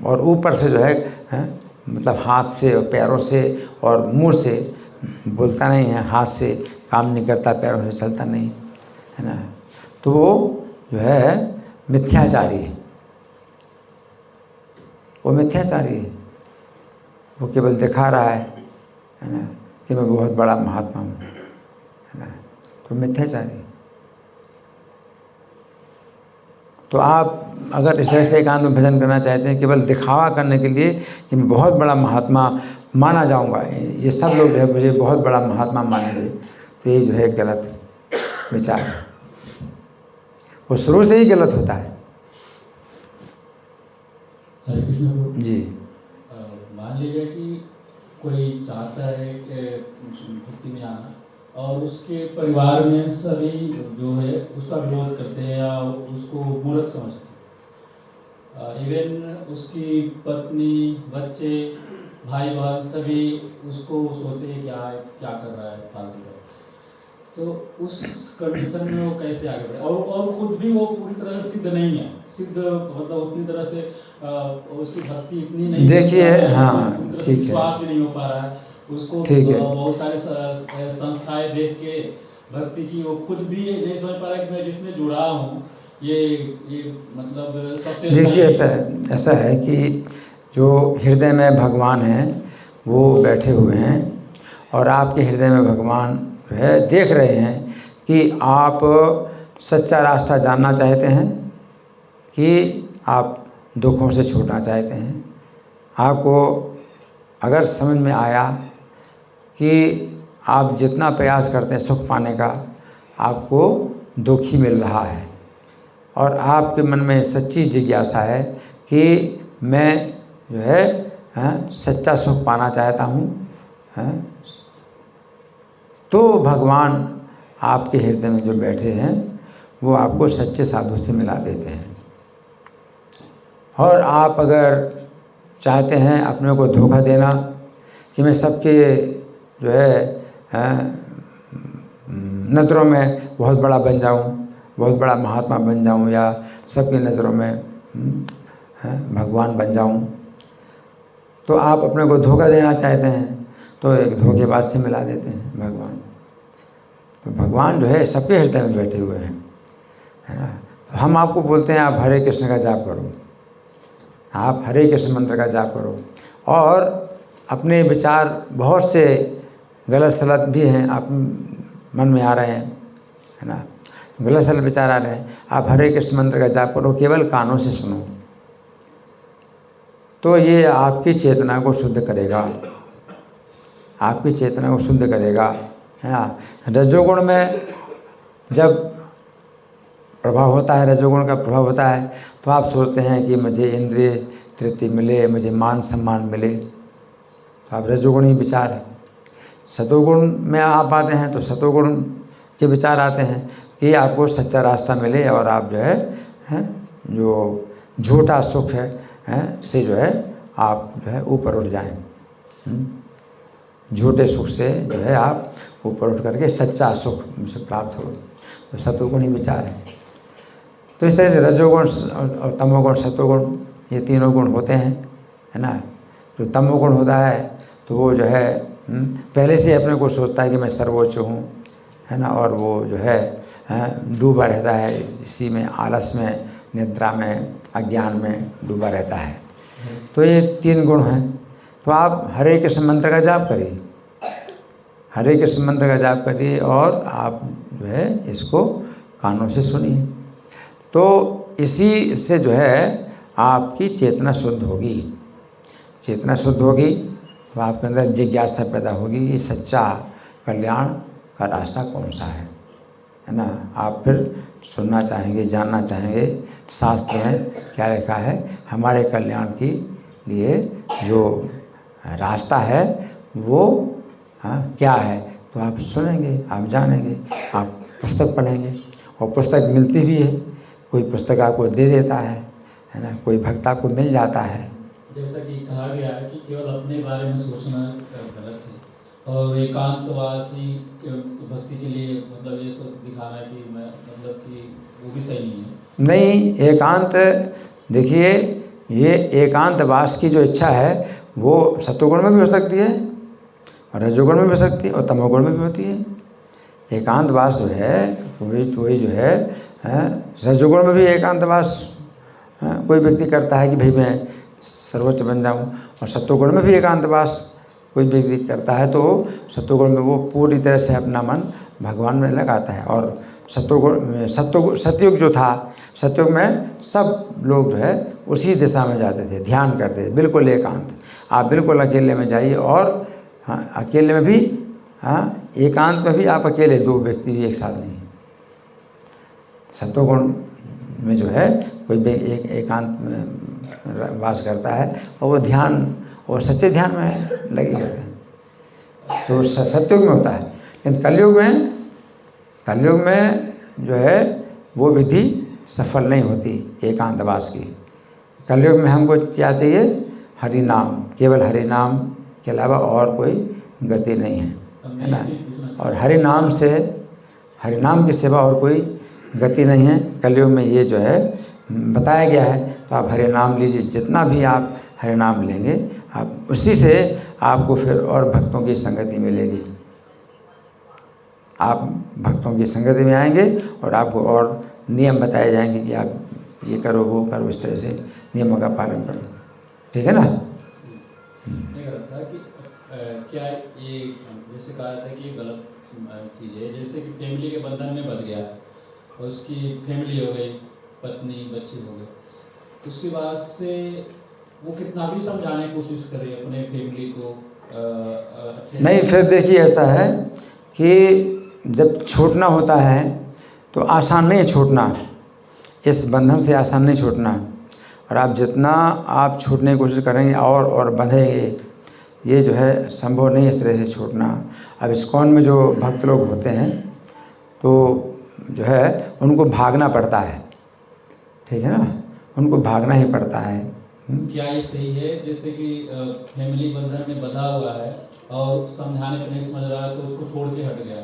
और ऊपर से जो है मतलब हाथ से और पैरों से और मुंह से बोलता नहीं है, हाथ से काम नहीं करता, पैरों से चलता नहीं, है ना। तो वो जो है मिथ्याचारी है, वो मिथ्याचारी है, वो केवल दिखा रहा है ना, कि मैं बहुत बड़ा महात्मा हूँ, है ना। तो मिथ्याचारी। तो आप अगर इस तरह से एकांत में भजन करना चाहते हैं केवल दिखावा करने के लिए कि मैं बहुत बड़ा महात्मा माना जाऊंगा, ये सब लोग जो है मुझे बहुत बड़ा महात्मा मानेंगे, तो ये जो है गलत विचार है, वो शुरू से ही गलत होता है। हरे कृष्ण जी। मान लीजिए कि कोई चाहता है कि भक्ति में आना और उसके परिवार में सभी जो है उसका विरोध करते हैं या उसको मूर्ख समझते हैं, इवन उसकी पत्नी, बच्चे, भाई बहन सभी उसको सोचते हैं क्या कर रहा है फालतू का। तो उस कंडीशन में वो कैसे आगे बढ़े, और खुद भी वो पूरी तरह से सिद्ध नहीं है, सिद्ध मतलब उतनी तरह से उसकी भक्ति इतनी नहीं, देखिए हाँ ठीक है, विश्वास भी नहीं हो पा रहा है उसको, बहुत सारे संस्थाएं देख के भक्ति की वो खुद भी नहीं समझ पा रहा है कि मैं जिसमें जुड़ा हूँ ये मतलब सबसे। देखिए ऐसा है कि जो हृदय में भगवान हैं वो बैठे हुए हैं और आपके हृदय में भगवान जो है देख रहे हैं कि आप सच्चा रास्ता जानना चाहते हैं कि आप दुखों से छूटना चाहते हैं। आपको अगर समझ में आया कि आप जितना प्रयास करते हैं सुख पाने का आपको दुख ही मिल रहा है, और आपके मन में सच्ची जिज्ञासा है कि मैं जो है सच्चा सुख पाना चाहता हूँ, तो भगवान आपके हृदय में जो बैठे हैं वो आपको सच्चे साधु से मिला देते हैं। और आप अगर चाहते हैं अपने को धोखा देना कि मैं सबके जो है नज़रों में बहुत बड़ा बन जाऊं, बहुत बड़ा महात्मा बन जाऊं, या सबकी नज़रों में भगवान बन जाऊं, तो आप अपने को धोखा देना चाहते हैं तो एक धोखेबाज से मिला देते हैं भगवान। तो भगवान जो है सबके हृदय में बैठे हुए हैं, है ना। हम आपको बोलते हैं आप हरे कृष्ण का जाप करो, आप हरे कृष्ण मंत्र का जाप करो, और अपने विचार बहुत से गलत सलत भी हैं आप मन में आ रहे हैं, है ना, गलत सलत विचार आ रहे हैं, आप हरे कृष्ण मंत्र का जाप करो, केवल कानों से सुनो, तो ये आपकी चेतना को शुद्ध करेगा, आपकी चेतना को शुद्ध करेगा, है ना। रजोगुण में जब प्रभाव होता है, रजोगुण का प्रभाव होता है, तो आप सोचते हैं कि मुझे इंद्रिय तृप्ति मिले, मुझे मान सम्मान मिले, तो आप रजोगुणी विचार है। सतोगुण में आप आते हैं तो सतोगुण के विचार आते हैं कि आपको सच्चा रास्ता मिले और आप जो है जो झूठा सुख है से जो है आप जो है ऊपर उठ जाएं, झूठे सुख से जो है आप ऊपर उठ करके सच्चा सुख से प्राप्त हो, तो सतोगुणी विचार है। तो इस तरह से रजोगुण और तमोगुण सतोगुण ये तीनों गुण होते हैं, है ना। जो तमोगुण होता है तो वो जो है पहले से अपने को सोचता है कि मैं सर्वोच्च हूँ, है ना, और वो जो है डूबा रहता है इसी में, आलस में, निद्रा में, अज्ञान में डूबा रहता है। तो ये तीन गुण हैं। तो आप हरे कृष्ण मंत्र का जाप करिए, हरे कृष्ण मंत्र का जाप करिए, और आप जो है इसको कानों से सुनिए, तो इसी से जो है आपकी चेतना शुद्ध होगी। चेतना शुद्ध होगी तो आपके अंदर जिज्ञासा पैदा होगी कि सच्चा कल्याण का रास्ता कौन सा है ना। आप फिर सुनना चाहेंगे, जानना चाहेंगे शास्त्र में क्या लिखा है, हमारे कल्याण के लिए जो रास्ता है वो क्या है, तो आप सुनेंगे, आप जानेंगे, आप पुस्तक पढ़ेंगे, और पुस्तक मिलती भी है, कोई पुस्तक आपको दे देता है ना, कोई भक्त आपको मिल जाता है। जैसा कि कहा गया है कि केवल अपने बारे में सोचना गलत है, और एकांतवासी भक्ति के लिए मतलब ये सब दिखाना है कि मैं मतलब कि वो भी सही नहीं है। नहीं, एकांत देखिए, ये एकांतवास की जो इच्छा है वो सत्वगुण में भी हो सकती है, और रजोगुण में भी हो सकती है, और तमोगुण में भी होती है। एकांतवास जो है वही जो है रजोगुण में भी एकांतवास कोई व्यक्ति करता है कि भाई मैं सर्वोच्च बन जाऊं, और सत्वगुण में भी एकांतवास कोई व्यक्ति करता है, तो सत्वगुण में वो पूरी तरह से अपना मन भगवान में लगाता है। और सतयुग जो था, सतयुग में सब लोग जो है उसी दिशा में जाते थे, ध्यान करते थे, बिल्कुल एकांत। आप बिल्कुल अकेले में जाइए, और अकेले में भी एकांत में भी आप अकेले, दो व्यक्ति भी एक साथ नहीं। सत्वगुण में जो है कोई एक एकांत में वास करता है, और वो ध्यान और सच्चे ध्यान में लगे रहते हैं, तो सत्युग में होता है। लेकिन कलयुग में जो है वो विधि सफल नहीं होती एकांतवास की। कलयुग में हमको क्या चाहिए, हरि नाम, केवल हरि नाम के अलावा और कोई गति नहीं है ना। और हरि नाम की सिवा और कोई गति नहीं है कलयुग में, ये जो है बताया गया है। तो आप हरि नाम लीजिए, जितना भी आप हरि नाम लेंगे, आप उसी से आपको फिर और भक्तों की संगति मिलेगी। आप भक्तों की संगति में आएंगे और आपको और नियम बताए जाएंगे कि आप ये करो, वो करो, इस तरह से नियमों का पालन करो, ठीक है ना। नहीं करता कि क्या ये जैसे कहा था कि गलत चीज़ है, जैसे कि फैमिली के बंधन में बंध गया और उसकी फैमिली हो गई, पत्नी बच्चे हो गए, उसके बाद से वो कितना भी समझाने की कोशिश करे अपने फैमिली को नहीं, फिर देखिए ऐसा है कि जब छूटना होता है तो आसान नहीं छूटना, इस बंधन से आसान नहीं छूटना। और आप जितना आप छूटने की कोशिश करेंगे और बंधेंगे, ये जो है संभव नहीं है इस तरह से छूटना। अब इस्कॉन में जो भक्त लोग होते हैं तो जो है उनको भागना पड़ता है, ठीक है ना, उनको भागना ही पड़ता है। क्या ये सही है जैसे कि फैमिली बंधन में बंधा हुआ है और समझाने पर नहीं समझ रहा है तो उसको छोड़ के हट गया,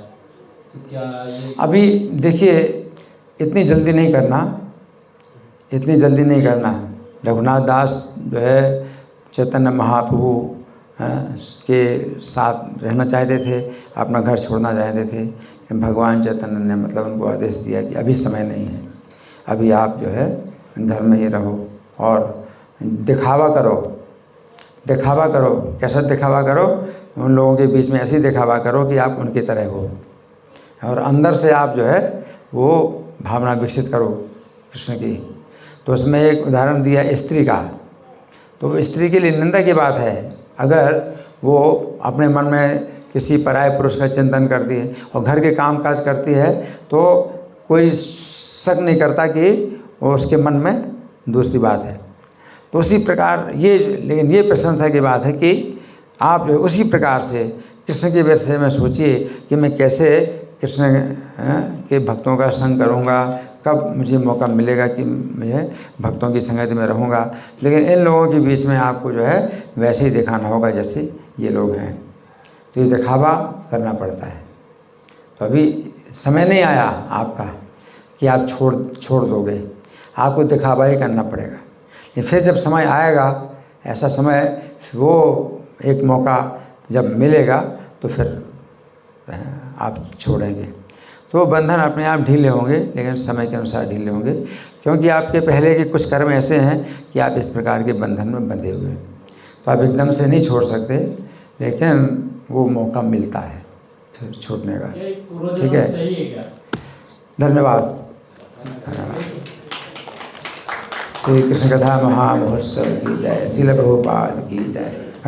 तो क्या ये अभी देखिए इतनी जल्दी नहीं करना, इतनी जल्दी नहीं करना। रघुनाथ दास जो है चैतन्य महाप्रभु के साथ रहना चाहते थे, अपना घर छोड़ना चाहते थे। भगवान चैतन्य ने मतलब उनको आदेश दिया कि अभी समय नहीं है, अभी आप जो है घर में ही रहो और दिखावा करो। दिखावा करो, कैसा दिखावा करो? उन लोगों के बीच में ऐसी दिखावा करो कि आप उनकी तरह हो, और अंदर से आप जो है वो भावना विकसित करो कृष्ण की। तो उसमें एक उदाहरण दिया स्त्री का, तो स्त्री के लिए निंदा की बात है अगर वो अपने मन में किसी पराये पुरुष का चिंतन करती है और घर के काम काज करती है तो कोई शक नहीं करता कि वो उसके मन में दूसरी बात है। तो उसी प्रकार ये, लेकिन ये प्रशंसा की बात है कि आप जो उसी प्रकार से कृष्ण के विषय में सोचिए कि मैं कैसे कृष्ण के भक्तों का संग करूँगा, कब मुझे मौका मिलेगा कि मैं भक्तों की संगति में रहूँगा। लेकिन इन लोगों के बीच में आपको जो है वैसे ही दिखाना होगा जैसे ये लोग हैं, तो ये दिखावा करना पड़ता है। तो अभी समय नहीं आया आपका कि आप छोड़ दोगे, आपको दिखावा ही करना पड़ेगा। लेकिन फिर जब समय आएगा, ऐसा समय, वो एक मौका जब मिलेगा तो फिर आप छोड़ेंगे। तो बंधन अपने आप ढीले होंगे, लेकिन समय के अनुसार ढीले होंगे, क्योंकि आपके पहले के कुछ कर्म ऐसे हैं कि आप इस प्रकार के बंधन में बंधे हुए हैं। तो आप एकदम से नहीं छोड़ सकते, लेकिन वो मौका मिलता है फिर छोड़ने का। ठीक है, सही है क्या? धन्यवाद। श्री कृष्ण कथा महामहोत्सव की जय। श्रील प्रभुपाद की जय।